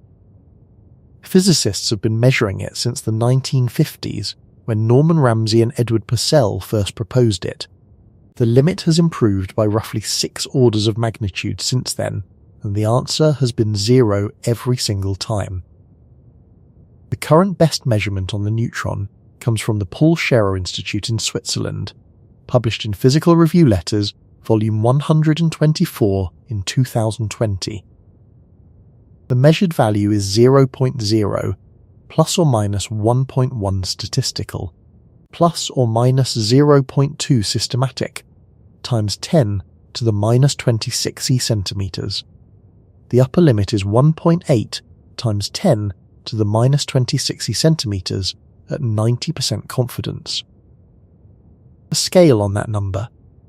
Physicists have been measuring it since the 1950s, when Norman Ramsey and Edward Purcell first proposed it. The limit has improved by roughly 6 orders of magnitude since then, and the answer has been 0 every single time. The current best measurement on the neutron comes from the Paul Scherrer Institute in Switzerland, published in Physical Review Letters, volume 124 in 2020. The measured value is 0.0, plus or minus 1.1 statistical, plus or minus 0.2 systematic, times 10 to the minus 26 centimeters. The upper limit is 1.8 times 10 to the minus 26 centimeters at 90% confidence. A scale on that number.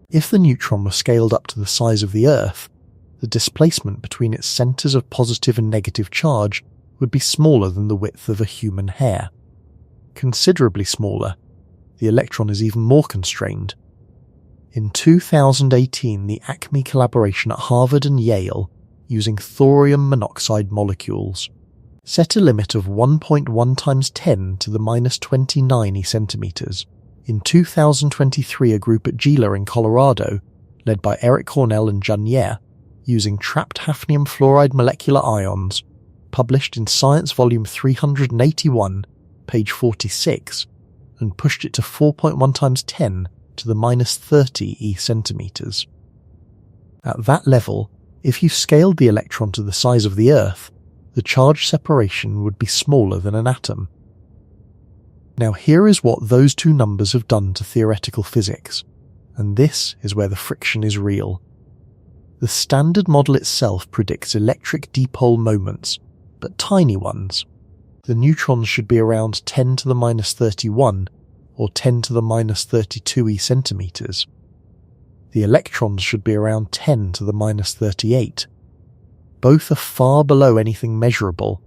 If the neutron were scaled up to the size of the Earth, the displacement between its centers of positive and negative charge would be smaller than the width of a human hair. Considerably smaller. The electron is even more constrained. In 2018, the ACME collaboration at Harvard and Yale, using thorium monoxide molecules, set a limit of 1.1 times 10 to the minus 29 centimeters. In 2023, a group at Gila in Colorado, led by Eric Cornell and Janier, using trapped hafnium fluoride molecular ions, published in Science Volume 381, page 46, and pushed it to 4.1 times 10 to the minus 30 centimeters. At that level, if you scaled the electron to the size of the Earth, the charge separation would be smaller than an atom. Now here is what those two numbers have done to theoretical physics, and this is where the friction is real. The standard model itself predicts electric dipole moments, but tiny ones. The neutrons should be around 10 to the minus 31 or 10 to the minus 32 centimeters. The electrons should be around 10 to the minus 38. Both are far below anything measurable,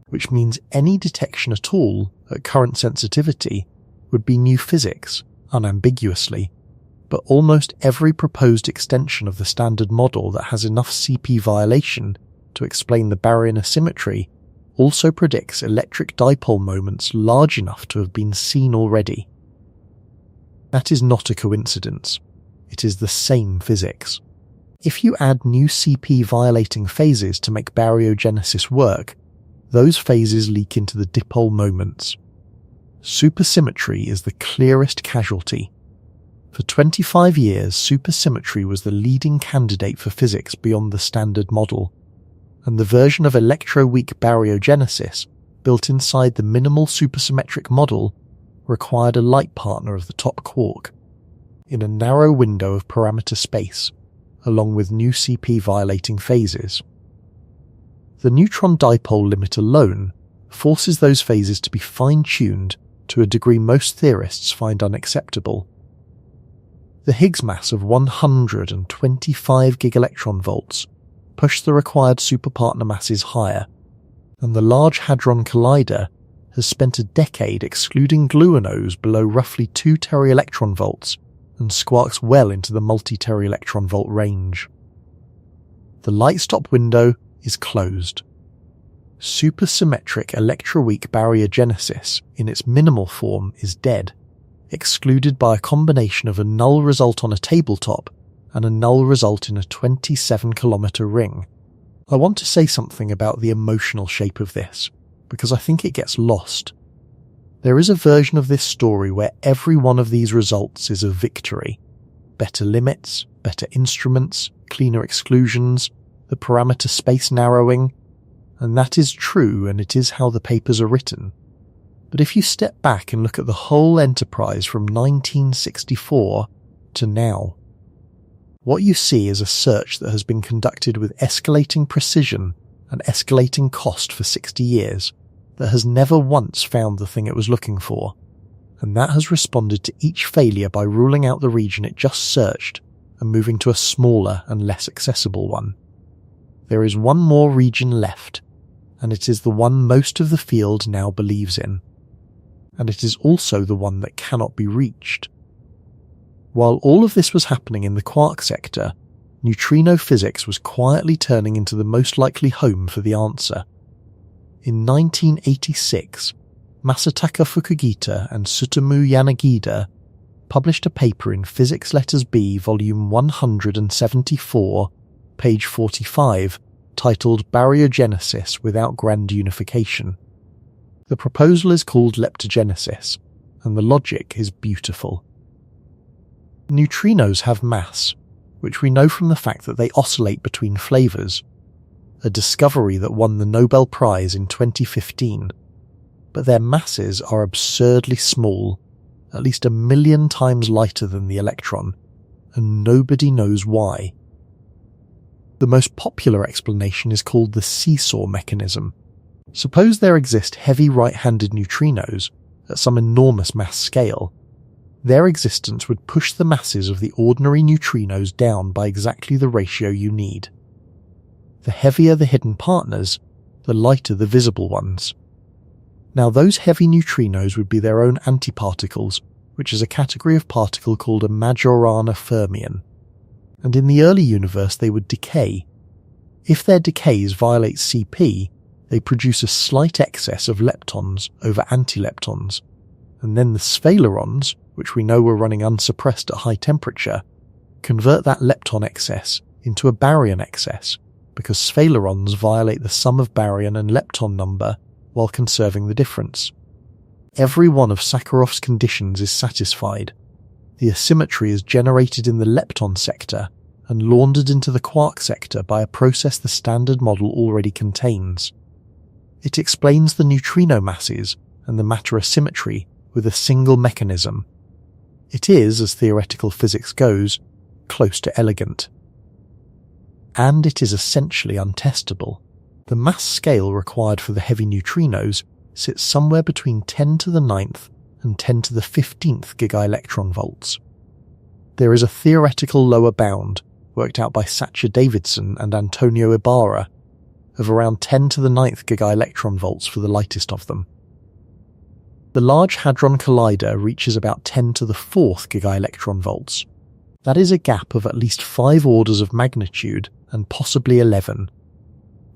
which means any detection at all at current sensitivity would be new physics, unambiguously, but almost every proposed extension of the standard model that has enough CP violation to explain the Baryon asymmetry also predicts electric dipole moments large enough to have been seen already. That is not a coincidence. It is the same physics. If you add new CP violating phases to make baryogenesis work, those phases leak into the dipole moments. Supersymmetry is the clearest casualty. For 25 years, supersymmetry was the leading candidate for physics beyond the standard model, and the version of electroweak baryogenesis built inside the minimal supersymmetric model required a light partner of the top quark, in a narrow window of parameter space, along with new CP violating phases. The neutron dipole limit alone forces those phases to be fine-tuned to a degree most theorists find unacceptable. The Higgs mass of 125 gigaelectronvolts pushed the required superpartner masses higher, and the Large Hadron Collider has spent a decade excluding gluonos below roughly 2 teraelectronvolts and squarks well into the multi-teraelectronvolt range. The light stop window is closed. Supersymmetric electroweak baryogenesis in its minimal form is dead, excluded by a combination of a null result on a tabletop and a null result in a 27-kilometre ring. I want to say something about the emotional shape of this, because I think it gets lost. There is a version of this story where every one of these results is a victory. Better limits, better instruments, cleaner exclusions, the parameter space narrowing, and that is true, and it is how the papers are written. But if you step back and look at the whole enterprise from 1964 to now, what you see is a search that has been conducted with escalating precision and escalating cost for 60 years that has never once found the thing it was looking for, and that has responded to each failure by ruling out the region it just searched and moving to a smaller and less accessible one. There is one more region left, and it is the one most of the field now believes in. And it is also the one that cannot be reached. While all of this was happening in the quark sector, neutrino physics was quietly turning into the most likely home for the answer. In 1986, Masataka Fukugita and Tsutomu Yanagida published a paper in Physics Letters B, volume 174, page 45, titled Baryogenesis Without Grand Unification. The proposal is called leptogenesis, and the logic is beautiful. Neutrinos have mass, which we know from the fact that they oscillate between flavours, a discovery that won the Nobel Prize in 2015. But their masses are absurdly small, at least 1 million times lighter than the electron, and nobody knows why. The most popular explanation is called the seesaw mechanism. Suppose there exist heavy right-handed neutrinos at some enormous mass scale. Their existence would push the masses of the ordinary neutrinos down by exactly the ratio you need. The heavier the hidden partners, the lighter the visible ones. Now those heavy neutrinos would be their own antiparticles, which is a category of particle called a Majorana fermion. And in the early universe they would decay. If their decays violate CP, they produce a slight excess of leptons over antileptons, and then the sphalerons, which we know were running unsuppressed at high temperature, convert that lepton excess into a baryon excess, because sphalerons violate the sum of baryon and lepton number while conserving the difference. Every one of Sakharov's conditions is satisfied. The asymmetry is generated in the lepton sector and laundered into the quark sector by a process the standard model already contains. It explains the neutrino masses and the matter asymmetry with a single mechanism. It is, as theoretical physics goes, close to elegant. And it is essentially untestable. The mass scale required for the heavy neutrinos sits somewhere between 10 to the 9th and 10 to the 15th gigaelectronvolts. There is a theoretical lower bound, worked out by Sacha Davidson and Antonio Ibarra, of around 10 to the 9th gigaelectronvolts for the lightest of them. The Large Hadron Collider reaches about 10 to the 4th gigaelectronvolts. That is a gap of at least 5 orders of magnitude and possibly 11.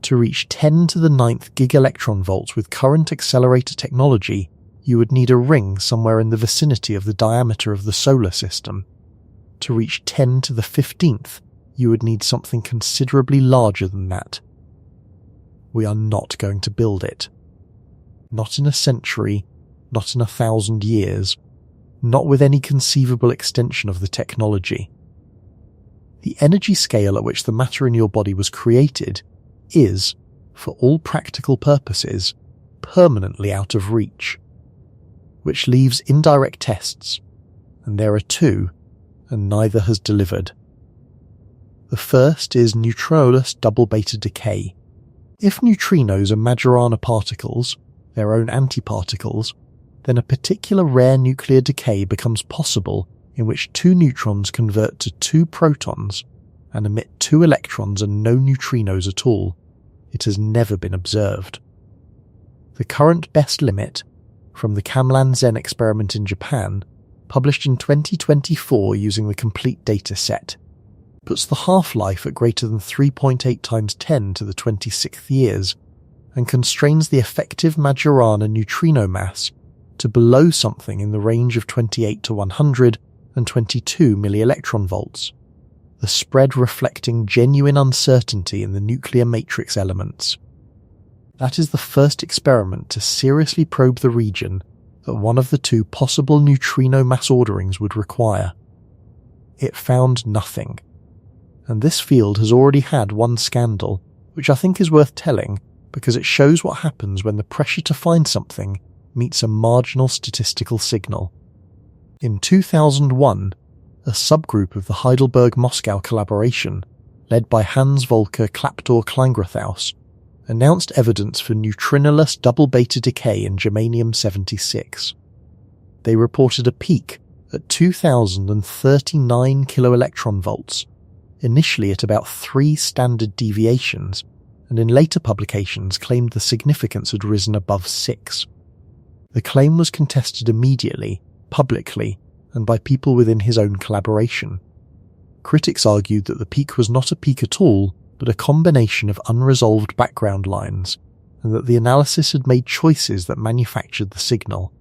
To reach 10 to the 9th gigaelectronvolts with current accelerator technology, you would need a ring somewhere in the vicinity of the diameter of the solar system. To reach 10 to the 15th, you would need something considerably larger than that. We are not going to build it. Not in a century, not in 1,000 years, not with any conceivable extension of the technology. The energy scale at which the matter in your body was created is, for all practical purposes, permanently out of reach, which leaves indirect tests, and there are 2, and neither has delivered. The first is neutronoless double beta decay. If neutrinos are Majorana particles, their own antiparticles, then a particular rare nuclear decay becomes possible in which 2 neutrons convert to 2 protons and emit 2 electrons and no neutrinos at all, it has never been observed. The current best limit, from the Kamlan-Zen experiment in Japan, published in 2024 using the complete data set, puts the half-life at greater than 3.8 times 10 to the 26th years, and constrains the effective Majorana neutrino mass to below something in the range of 28 to 100 and 22 millielectron volts, the spread reflecting genuine uncertainty in the nuclear matrix elements. That is the first experiment to seriously probe the region that one of the 2 possible neutrino mass orderings would require. It found nothing, and this field has already had one scandal, which I think is worth telling because it shows what happens when the pressure to find something meets a marginal statistical signal. In 2001, a subgroup of the Heidelberg-Moscow collaboration, led by Hans Volker Klaptor-Kleingrothaus, announced evidence for neutrinoless double beta decay in germanium-76. They reported a peak at 2039 kiloelectron volts, initially at about 3 standard deviations, and in later publications claimed the significance had risen above 6. The claim was contested immediately, publicly, and by people within his own collaboration. Critics argued that the peak was not a peak at all, but a combination of unresolved background lines, and that the analysis had made choices that manufactured the signal.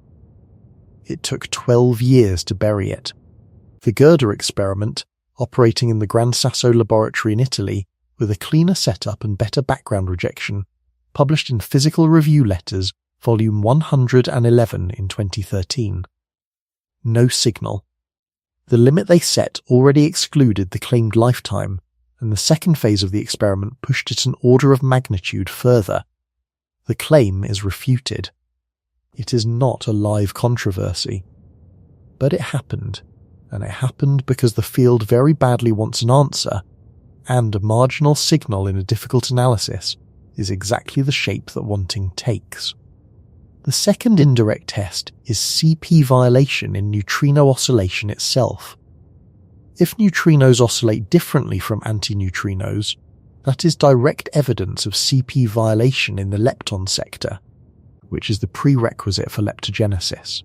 It took 12 years to bury it. The Gerda experiment, operating in the Gran Sasso laboratory in Italy, with a cleaner setup and better background rejection, published in Physical Review Letters, volume 111 in 2013. No signal. The limit they set already excluded the claimed lifetime, and the second phase of the experiment pushed it an order of magnitude further. The claim is refuted. It is not a live controversy. But it happened, and it happened because the field very badly wants an answer, and a marginal signal in a difficult analysis is exactly the shape that wanting takes. The second indirect test is CP violation in neutrino oscillation itself. If neutrinos oscillate differently from antineutrinos, that is direct evidence of CP violation in the lepton sector, which is the prerequisite for leptogenesis.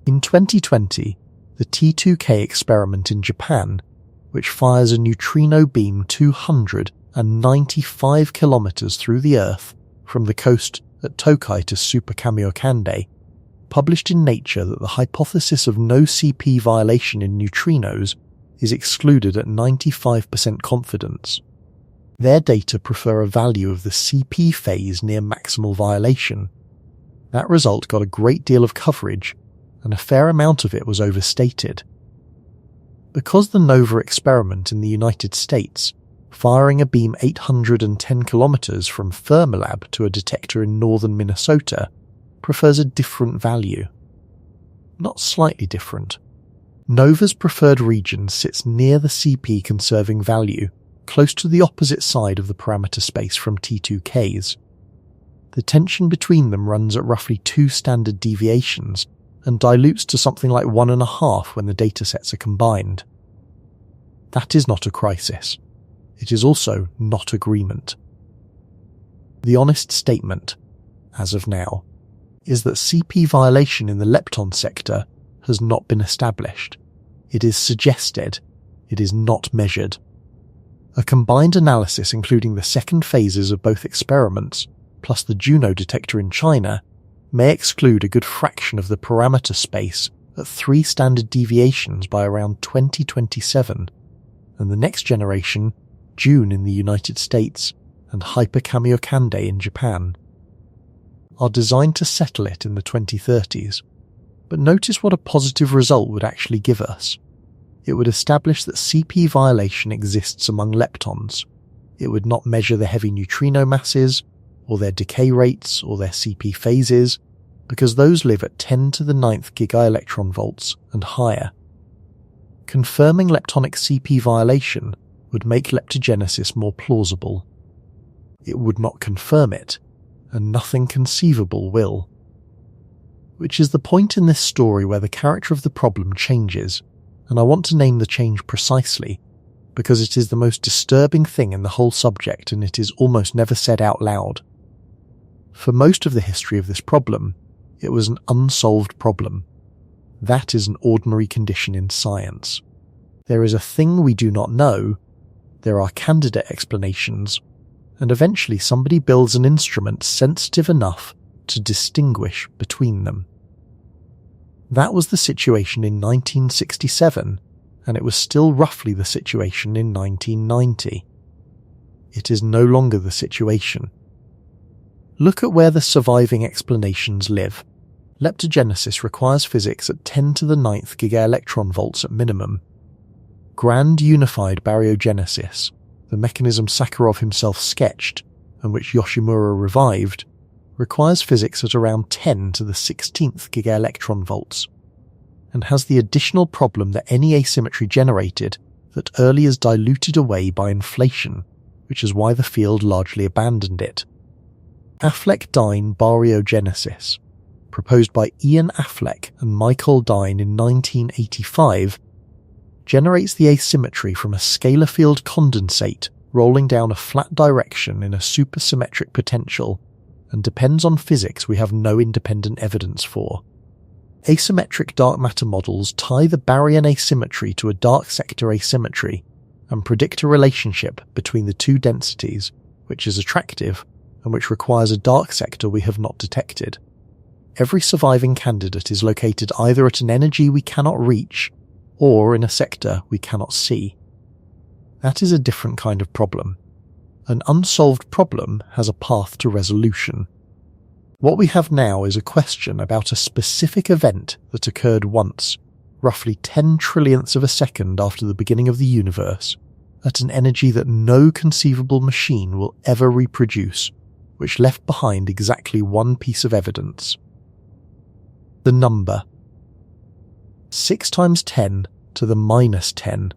In 2020, the T2K experiment in Japan, which fires a neutrino beam 295 kilometers through the Earth from the coast at Tokai to Super-Kamiokande, published in Nature that the hypothesis of no CP violation in neutrinos is excluded at 95% confidence. Their data prefer a value of the CP phase near maximal violation. That result got a great deal of coverage, and a fair amount of it was overstated. Because the NOVA experiment in the United States, firing a beam 810 kilometers from Fermilab to a detector in northern Minnesota, prefers a different value. Not slightly different. NOVA's preferred region sits near the CP conserving value, close to the opposite side of the parameter space from T2K's. The tension between them runs at roughly 2 standard deviations, and dilutes to something like 1.5 when the datasets are combined. That is not a crisis. It is also not agreement. The honest statement, as of now, is that CP violation in the lepton sector has not been established. It is suggested. It is not measured. A combined analysis including the second phases of both experiments, plus the Juno detector in China, may exclude a good fraction of the parameter space at 3 standard deviations by around 2027, and the next generation, June in the United States and Hyper-Kamiokande in Japan, are designed to settle it in the 2030s. But notice what a positive result would actually give us. It would establish that CP violation exists among leptons. It would not measure the heavy neutrino masses, or their decay rates, or their CP phases, because those live at 10 to the 9th gigaelectron volts and higher. Confirming leptonic CP violation would make leptogenesis more plausible. It would not confirm it, and nothing conceivable will. which is the point in this story where the character of the problem changes, and I want to name the change precisely, because it is the most disturbing thing in the whole subject and it is almost never said out loud. For most of the history of this problem, it was an unsolved problem. That is an ordinary condition in science. There is a thing we do not know, there are candidate explanations, and eventually somebody builds an instrument sensitive enough to distinguish between them. That was the situation in 1967, and it was still roughly the situation in 1990. It is no longer the situation. Look at where the surviving explanations live. Leptogenesis requires physics at 10 to the 9th gigaelectron volts at minimum. Grand unified baryogenesis, the mechanism Sakharov himself sketched, and which Yoshimura revived, requires physics at around 10 to the 16th gigaelectron volts, and has the additional problem that any asymmetry generated that early is diluted away by inflation, which is why the field largely abandoned it. Affleck-Dine baryogenesis, proposed by Ian Affleck and Michael Dine in 1985, generates the asymmetry from a scalar field condensate rolling down a flat direction in a supersymmetric potential and depends on physics we have no independent evidence for. Asymmetric dark matter models tie the Baryon asymmetry to a dark sector asymmetry and predict a relationship between the two densities, which is attractive and which requires a dark sector we have not detected. Every surviving candidate is located either at an energy we cannot reach or in a sector we cannot see. That is a different kind of problem. An unsolved problem has a path to resolution. What we have now is a question about a specific event that occurred once, roughly 10 trillionths of a second after the beginning of the universe, at an energy that no conceivable machine will ever reproduce, which left behind exactly one piece of evidence. The number. 6 times 10 to the minus 10.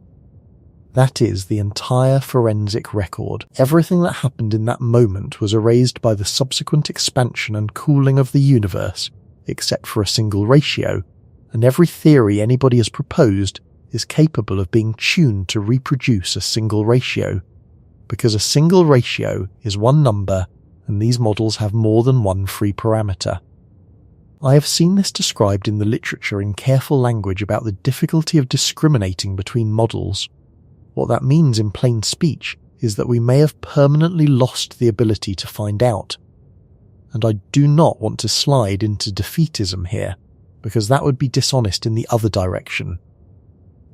That is the entire forensic record. Everything that happened in that moment was erased by the subsequent expansion and cooling of the universe, except for a single ratio, and every theory anybody has proposed is capable of being tuned to reproduce a single ratio, because a single ratio is one number and these models have more than one free parameter. I have seen this described in the literature in careful language about the difficulty of discriminating between models. What that means in plain speech is that we may have permanently lost the ability to find out. And I do not want to slide into defeatism here, because that would be dishonest in the other direction.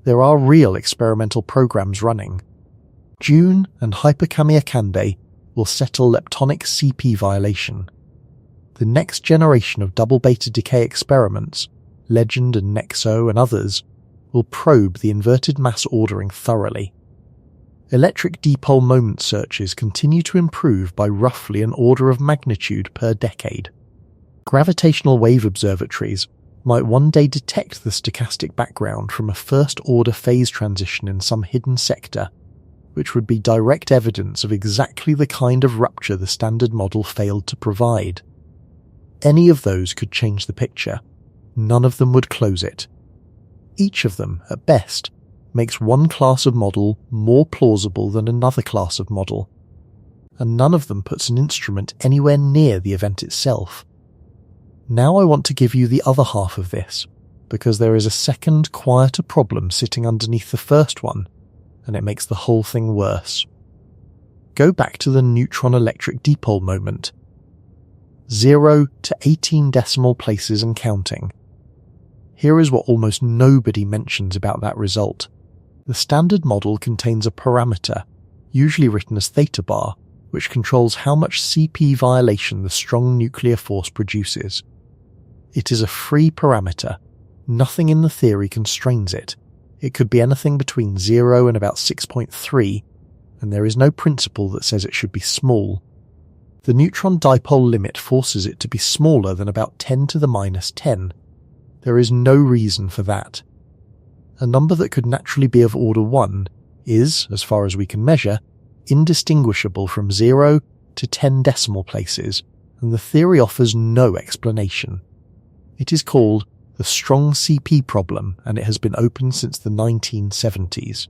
There are real experimental programs running. June and Super-Kamiokande will settle leptonic CP violation. The next generation of double beta decay experiments, Legend and Nexo and others, will probe the inverted mass ordering thoroughly. Electric dipole moment searches continue to improve by roughly an order of magnitude per decade. Gravitational wave observatories might one day detect the stochastic background from a first-order phase transition in some hidden sector, which would be direct evidence of exactly the kind of rupture the standard model failed to provide. Any of those could change the picture. None of them would close it. Each of them, at best, makes one class of model more plausible than another class of model, and none of them puts an instrument anywhere near the event itself. Now I want to give you the other half of this, because there is a second, quieter problem sitting underneath the first one, and it makes the whole thing worse. Go back to the neutron electric dipole moment. 0 to 18 decimal places and counting. Here is what almost nobody mentions about that result. The standard model contains a parameter, usually written as theta bar, which controls how much CP violation the strong nuclear force produces. It is a free parameter. Nothing in the theory constrains it. It could be anything between 0 and about 6.3, and there is no principle that says it should be small. The neutron dipole limit forces it to be smaller than about 10 to the minus 10. There is no reason for that. A number that could naturally be of order 1 is, as far as we can measure, indistinguishable from 0 to 10 decimal places, and the theory offers no explanation. It is called the strong CP problem, and it has been open since the 1970s.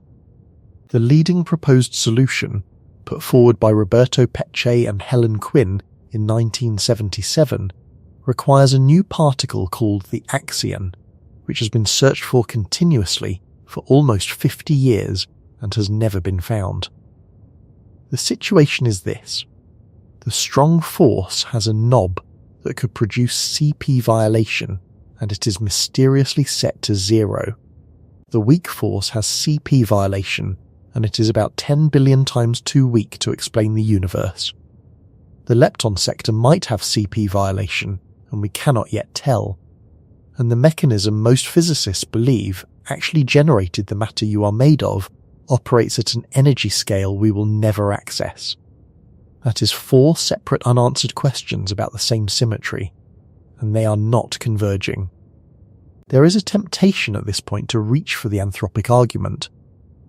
The leading proposed solution, put forward by Roberto Pecce and Helen Quinn in 1977, requires a new particle called the axion, which has been searched for continuously for almost 50 years and has never been found. The situation is this. The strong force has a knob that could produce CP violation, and it is mysteriously set to 0. The weak force has CP violation, and it is about 10 billion times too weak to explain the universe. The lepton sector might have CP violation, and we cannot yet tell. And the mechanism most physicists believe actually generated the matter you are made of operates at an energy scale we will never access. That is 4 separate unanswered questions about the same symmetry, and they are not converging. There is a temptation at this point to reach for the anthropic argument.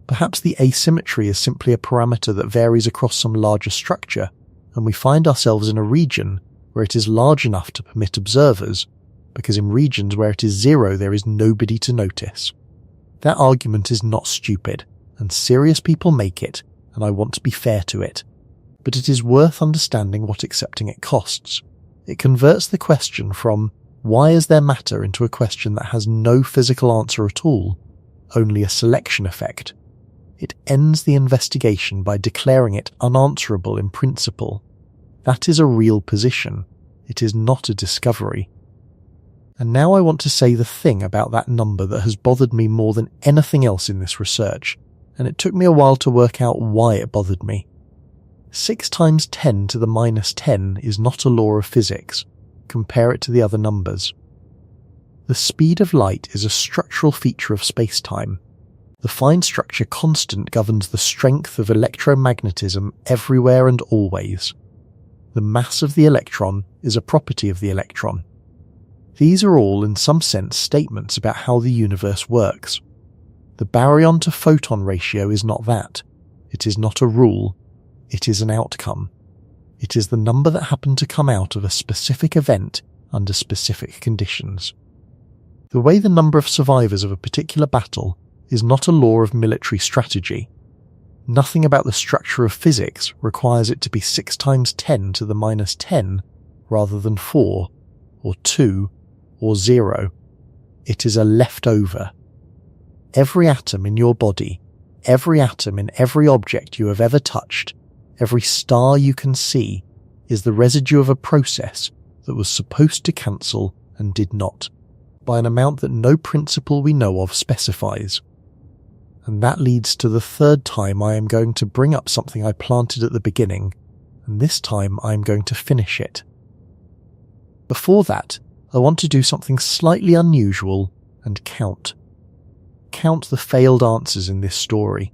Perhaps the asymmetry is simply a parameter that varies across some larger structure, and we find ourselves in a region where it is large enough to permit observers, because in regions where it is 0 there is nobody to notice. That argument is not stupid, and serious people make it, and I want to be fair to it. But it is worth understanding what accepting it costs. It converts the question from, why is there matter, into a question that has no physical answer at all, only a selection effect. It ends the investigation by declaring it unanswerable in principle. That is a real position. It is not a discovery. And now I want to say the thing about that number that has bothered me more than anything else in this research, and it took me a while to work out why it bothered me. 6 times 10 to the minus 10 is not a law of physics. Compare it to the other numbers. The speed of light is a structural feature of space-time. The fine structure constant governs the strength of electromagnetism everywhere and always. The mass of the electron is a property of the electron. These are all in some sense statements about how the universe works. The baryon to photon ratio is not that. It is not a rule. It is an outcome. It is the number that happened to come out of a specific event under specific conditions. The way the number of survivors of a particular battle is not a law of military strategy. Nothing about the structure of physics requires it to be 6 times 10 to the minus 10 rather than 4, or 2, or 0. It is a leftover. Every atom in your body, every atom in every object you have ever touched, every star you can see, is the residue of a process that was supposed to cancel and did not, by an amount that no principle we know of specifies. And that leads to the 3rd time I am going to bring up something I planted at the beginning, and this time I am going to finish it. Before that, I want to do something slightly unusual and count. Count the failed answers in this story.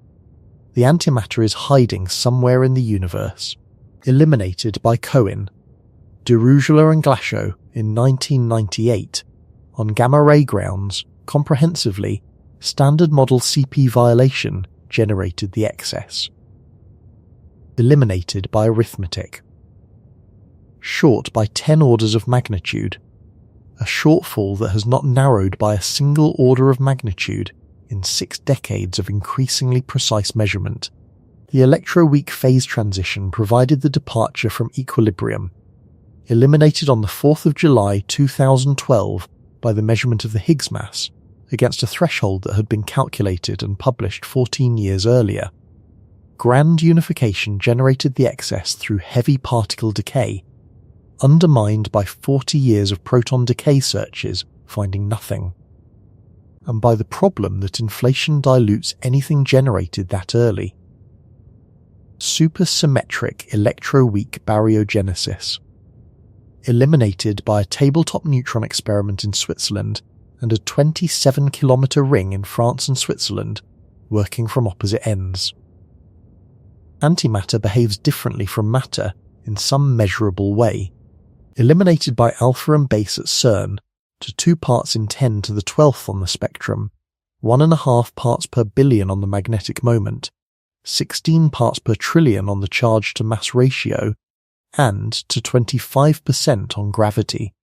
The antimatter is hiding somewhere in the universe, eliminated by Cohen, Derugela and Glashow in 1998, on gamma-ray grounds, comprehensively. Standard model CP violation generated the excess. Eliminated by arithmetic. Short by 10 orders of magnitude. A shortfall that has not narrowed by a single order of magnitude in 6 decades of increasingly precise measurement. The electroweak phase transition provided the departure from equilibrium. Eliminated on the 4th of July 2012 by the measurement of the Higgs mass, against a threshold that had been calculated and published 14 years earlier. Grand unification generated the excess through heavy particle decay, undermined by 40 years of proton decay searches finding nothing, and by the problem that inflation dilutes anything generated that early. Supersymmetric electroweak baryogenesis. Eliminated by a tabletop neutron experiment in Switzerland and a 27-kilometre ring in France and Switzerland, working from opposite ends. Antimatter behaves differently from matter in some measurable way. Eliminated by alpha and base at CERN to 2 parts in 10 to the 12th on the spectrum, 1.5 parts per billion on the magnetic moment, 16 parts per trillion on the charge to mass ratio, and to 25% on gravity.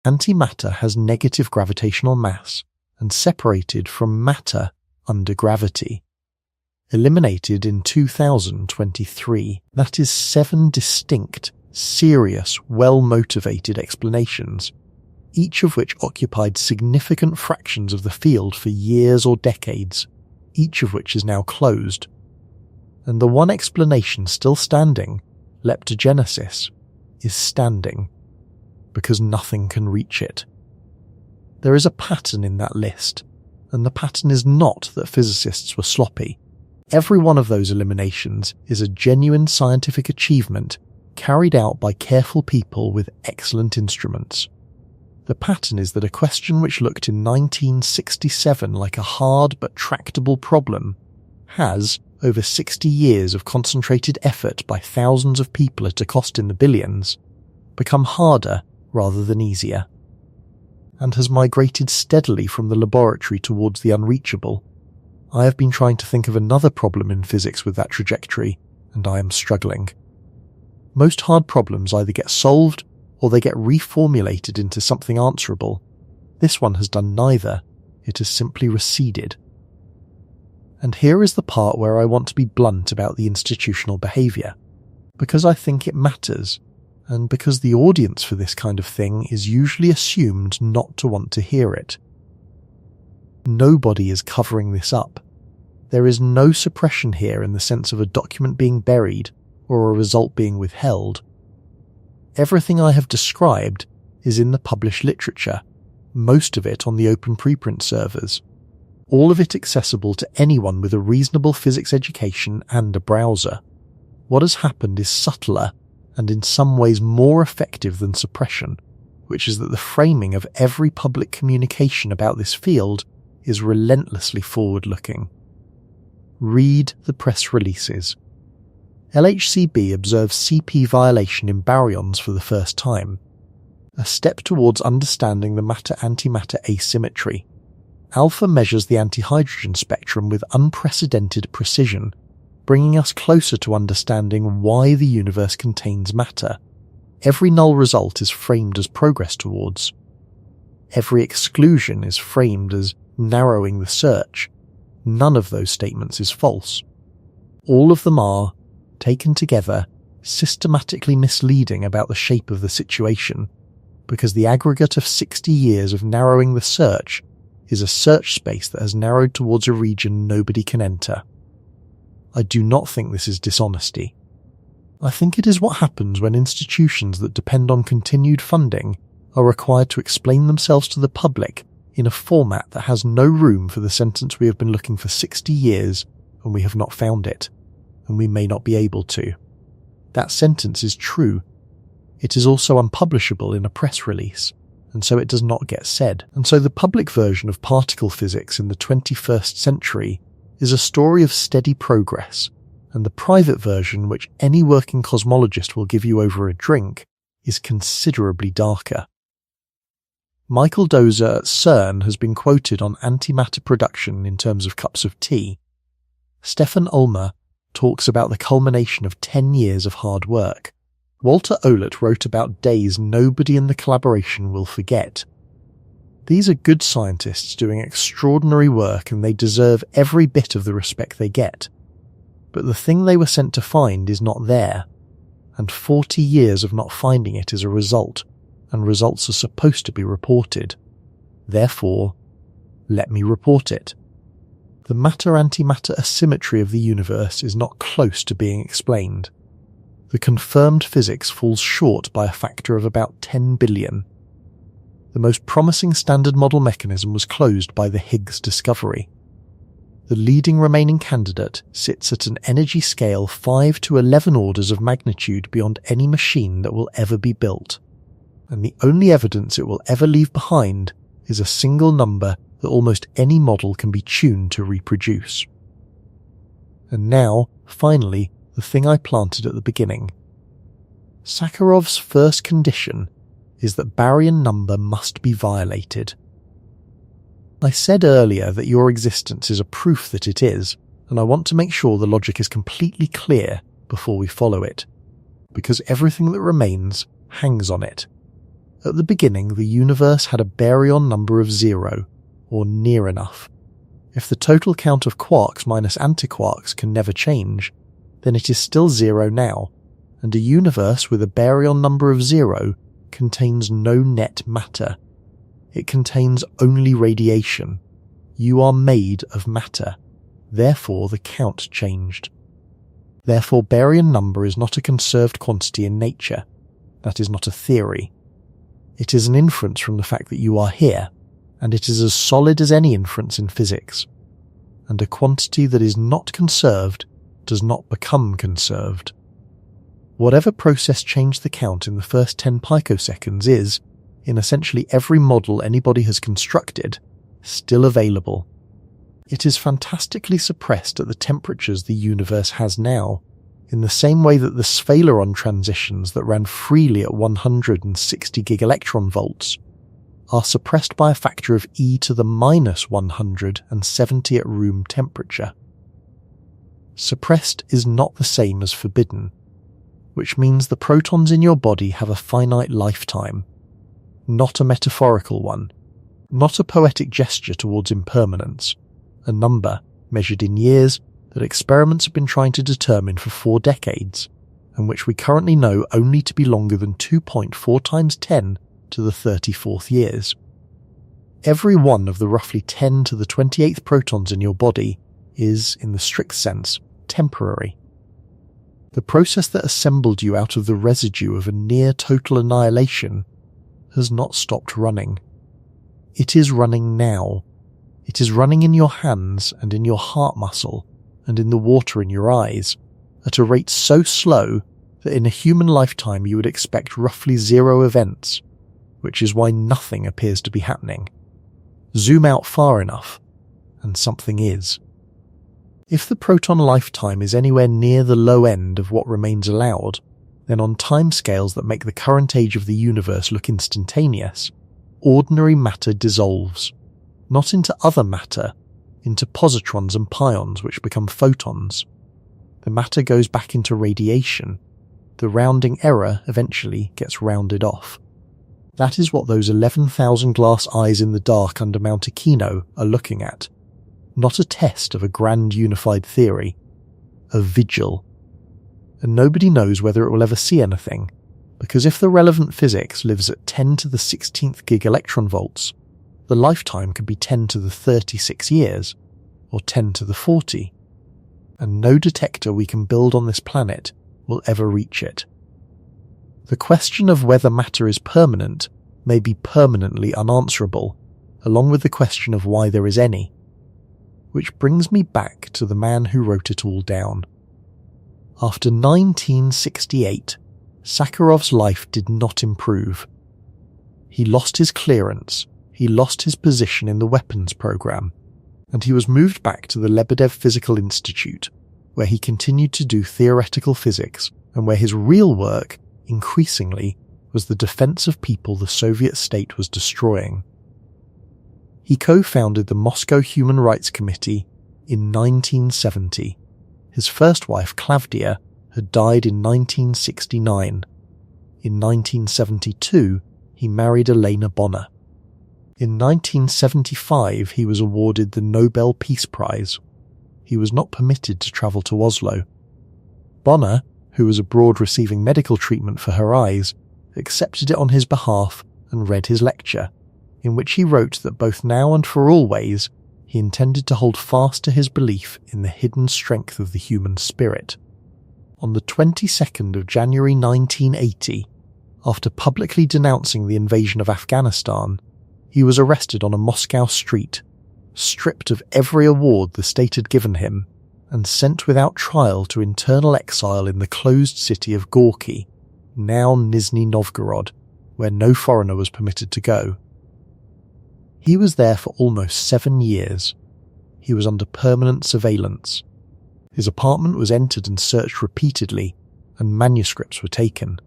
Antimatter has negative gravitational mass and separated from matter under gravity. Eliminated in 2023, that is 7 distinct, serious, well-motivated explanations, each of which occupied significant fractions of the field for years or decades, each of which is now closed. And the one explanation still standing, leptogenesis, is standing, because nothing can reach it. There is a pattern in that list, and the pattern is not that physicists were sloppy. Every one of those eliminations is a genuine scientific achievement carried out by careful people with excellent instruments. The pattern is that a question which looked in 1967 like a hard but tractable problem has, over 60 years of concentrated effort by thousands of people at a cost in the billions, become harder rather than easier, and has migrated steadily from the laboratory towards the unreachable. I have been trying to think of another problem in physics with that trajectory, and I am struggling. Most hard problems either get solved or they get reformulated into something answerable. This one has done neither. It has simply receded. And here is the part where I want to be blunt about the institutional behaviour, because I think it matters, and because the audience for this kind of thing is usually assumed not to want to hear it. Nobody is covering this up. There is no suppression here in the sense of a document being buried or a result being withheld. Everything I have described is in the published literature, most of it on the open preprint servers, all of it accessible to anyone with a reasonable physics education and a browser. What has happened is subtler and in some ways more effective than suppression, which is that the framing of every public communication about this field is relentlessly forward-looking. Read the press releases. LHCb observes CP violation in baryons for the first time, a step towards understanding the matter-antimatter asymmetry. Alpha measures the antihydrogen spectrum with unprecedented precision, bringing us closer to understanding why the universe contains matter. Every null result is framed as progress towards. Every exclusion is framed as narrowing the search. None of those statements is false. All of them are, taken together, systematically misleading about the shape of the situation, because the aggregate of 60 years of narrowing the search is a search space that has narrowed towards a region nobody can enter. I do not think this is dishonesty. I think it is what happens when institutions that depend on continued funding are required to explain themselves to the public in a format that has no room for the sentence we have been looking for 60 years and we have not found it, and we may not be able to. That sentence is true. It is also unpublishable in a press release, and so it does not get said. And so the public version of particle physics in the 21st century is a story of steady progress, and the private version, which any working cosmologist will give you over a drink, is considerably darker. Michael Dozer at CERN has been quoted on antimatter production in terms of cups of tea. Stefan Ulmer talks about the culmination of 10 years of hard work. Walter Ohlert wrote about days nobody in the collaboration will forget. These are good scientists doing extraordinary work, and they deserve every bit of the respect they get. But the thing they were sent to find is not there, and 40 years of not finding it is a result, and results are supposed to be reported. Therefore, let me report it. The matter-antimatter asymmetry of the universe is not close to being explained. The confirmed physics falls short by a factor of about 10 billion. The most promising standard model mechanism was closed by the Higgs discovery. The leading remaining candidate sits at an energy scale 5 to 11 orders of magnitude beyond any machine that will ever be built, and the only evidence it will ever leave behind is a single number that almost any model can be tuned to reproduce. And now, finally, the thing I planted at the beginning. Sakharov's first condition is that Baryon number must be violated. I said earlier that your existence is a proof that it is, and I want to make sure the logic is completely clear before we follow it, because everything that remains hangs on it. At the beginning, the universe had a baryon number of 0, or near enough. If the total count of quarks minus antiquarks can never change, then it is still 0 now, and a universe with a baryon number of 0 contains no net matter. It contains only radiation. You are made of matter. Therefore, the count changed. Therefore, baryon number is not a conserved quantity in nature. That is not a theory. It is an inference from the fact that you are here, and it is as solid as any inference in physics. And a quantity that is not conserved does not become conserved. Whatever process changed the count in the first 10 picoseconds is, in essentially every model anybody has constructed, still available. It is fantastically suppressed at the temperatures the universe has now, in the same way that the sphalerons transitions that ran freely at 160 gigaelectron volts are suppressed by a factor of e to the minus 170 at room temperature. Suppressed is not the same as forbidden, which means the protons in your body have a finite lifetime, not a metaphorical one, not a poetic gesture towards impermanence, a number, measured in years, that experiments have been trying to determine for 4 decades, and which we currently know only to be longer than 2.4 times 10 to the 34th years. Every one of the roughly 10 to the 28th protons in your body is, in the strict sense, temporary. The process that assembled you out of the residue of a near-total annihilation has not stopped running. It is running now. It is running in your hands and in your heart muscle and in the water in your eyes, at a rate so slow that in a human lifetime you would expect roughly 0 events, which is why nothing appears to be happening. Zoom out far enough, and something is. If the proton lifetime is anywhere near the low end of what remains allowed, then on timescales that make the current age of the universe look instantaneous, ordinary matter dissolves, not into other matter, into positrons and pions which become photons. The matter goes back into radiation. The rounding error eventually gets rounded off. That is what those 11,000 glass eyes in the dark under Mount Aquino are looking at. Not a test of a grand unified theory. A vigil. And nobody knows whether it will ever see anything, because if the relevant physics lives at 10 to the 16th gigaelectron volts, the lifetime could be 10 to the 36 years, or 10 to the 40, and no detector we can build on this planet will ever reach it. The question of whether matter is permanent may be permanently unanswerable, along with the question of why there is any. Which brings me back to the man who wrote it all down. After 1968, Sakharov's life did not improve. He lost his clearance, he lost his position in the weapons program, and he was moved back to the Lebedev Physical Institute, where he continued to do theoretical physics, and where his real work, increasingly, was the defense of people the Soviet state was destroying. He co-founded the Moscow Human Rights Committee in 1970. His first wife, Klavdia, had died in 1969. In 1972, he married Elena Bonner. In 1975, he was awarded the Nobel Peace Prize. He was not permitted to travel to Oslo. Bonner, who was abroad receiving medical treatment for her eyes, accepted it on his behalf and read his lecture, in which he wrote that both now and for always he intended to hold fast to his belief in the hidden strength of the human spirit. On the 22nd of January 1980, after publicly denouncing the invasion of Afghanistan, he was arrested on a Moscow street, stripped of every award the state had given him, and sent without trial to internal exile in the closed city of Gorky, now Nizhny Novgorod, where no foreigner was permitted to go. He was there for almost 7 years. He was under permanent surveillance. His apartment was entered and searched repeatedly, and manuscripts were taken.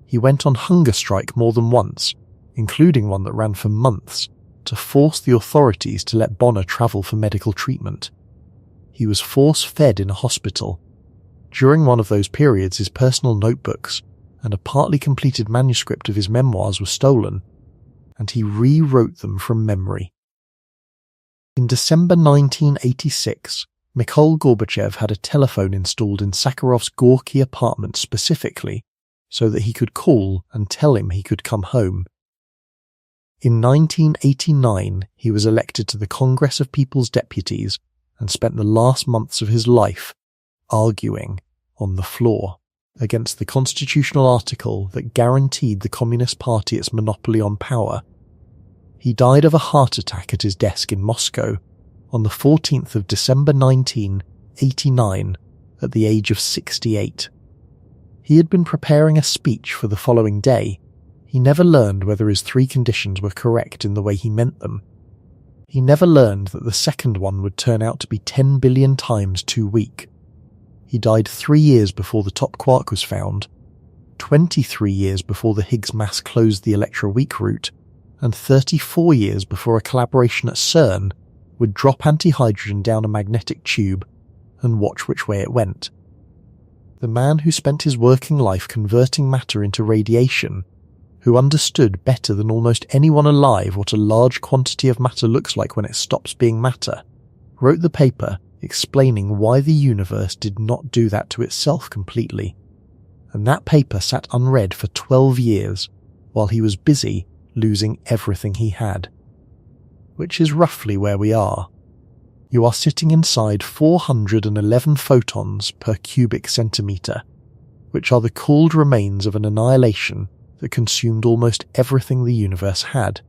He went on hunger strike more than once, including one that ran for months, to force the authorities to let Bonner travel for medical treatment. He was force-fed in a hospital. During one of those periods, his personal notebooks, and a partly completed manuscript of his memoirs were stolen, and he rewrote them from memory. In December 1986, Mikhail Gorbachev had a telephone installed in Sakharov's Gorky apartment specifically so that he could call and tell him he could come home. In 1989, he was elected to the Congress of People's Deputies and spent the last months of his life arguing on the floor against the constitutional article that guaranteed the Communist Party its monopoly on power. He died of a heart attack at his desk in Moscow on the 14th of December 1989 at the age of 68. He had been preparing a speech for the following day. He never learned whether his 3 conditions were correct in the way he meant them. He never learned that the second one would turn out to be 10 billion times too weak. He died 3 years before the top quark was found, 23 years before the Higgs mass closed the electroweak route, and 34 years before a collaboration at CERN would drop antihydrogen down a magnetic tube and watch which way it went. The man who spent his working life converting matter into radiation, who understood better than almost anyone alive what a large quantity of matter looks like when it stops being matter, wrote the paper explaining why the universe did not do that to itself completely. And that paper sat unread for 12 years while he was busy losing everything he had. Which is roughly where we are. You are sitting inside 411 photons per cubic centimetre, which are the cooled remains of an annihilation that consumed almost everything the universe had.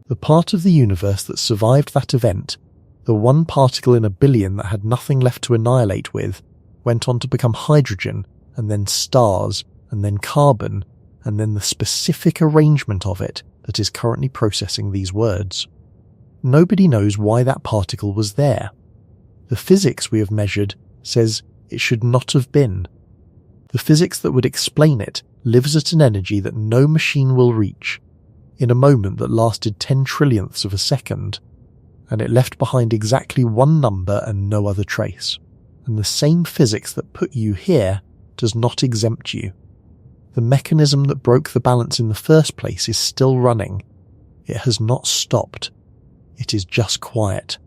The part of the universe that survived that event, the one particle in a billion that had nothing left to annihilate with, went on to become hydrogen, and then stars, and then carbon, and then the specific arrangement of it that is currently processing these words. Nobody knows why that particle was there. The physics we have measured says it should not have been. The physics that would explain it lives at an energy that no machine will reach, in a moment that lasted 10 trillionths of a second, and it left behind exactly one number and no other trace. And the same physics that put you here does not exempt you. The mechanism that broke the balance in the first place is still running. It has not stopped. It is just quiet.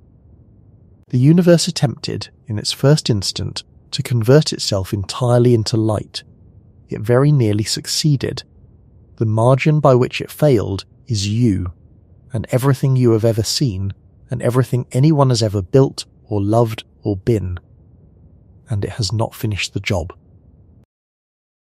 The universe attempted, in its first instant, to convert itself entirely into light. It very nearly succeeded. The margin by which it failed is you, and everything you have ever seen, and everything anyone has ever built, or loved, or been. And it has not finished the job.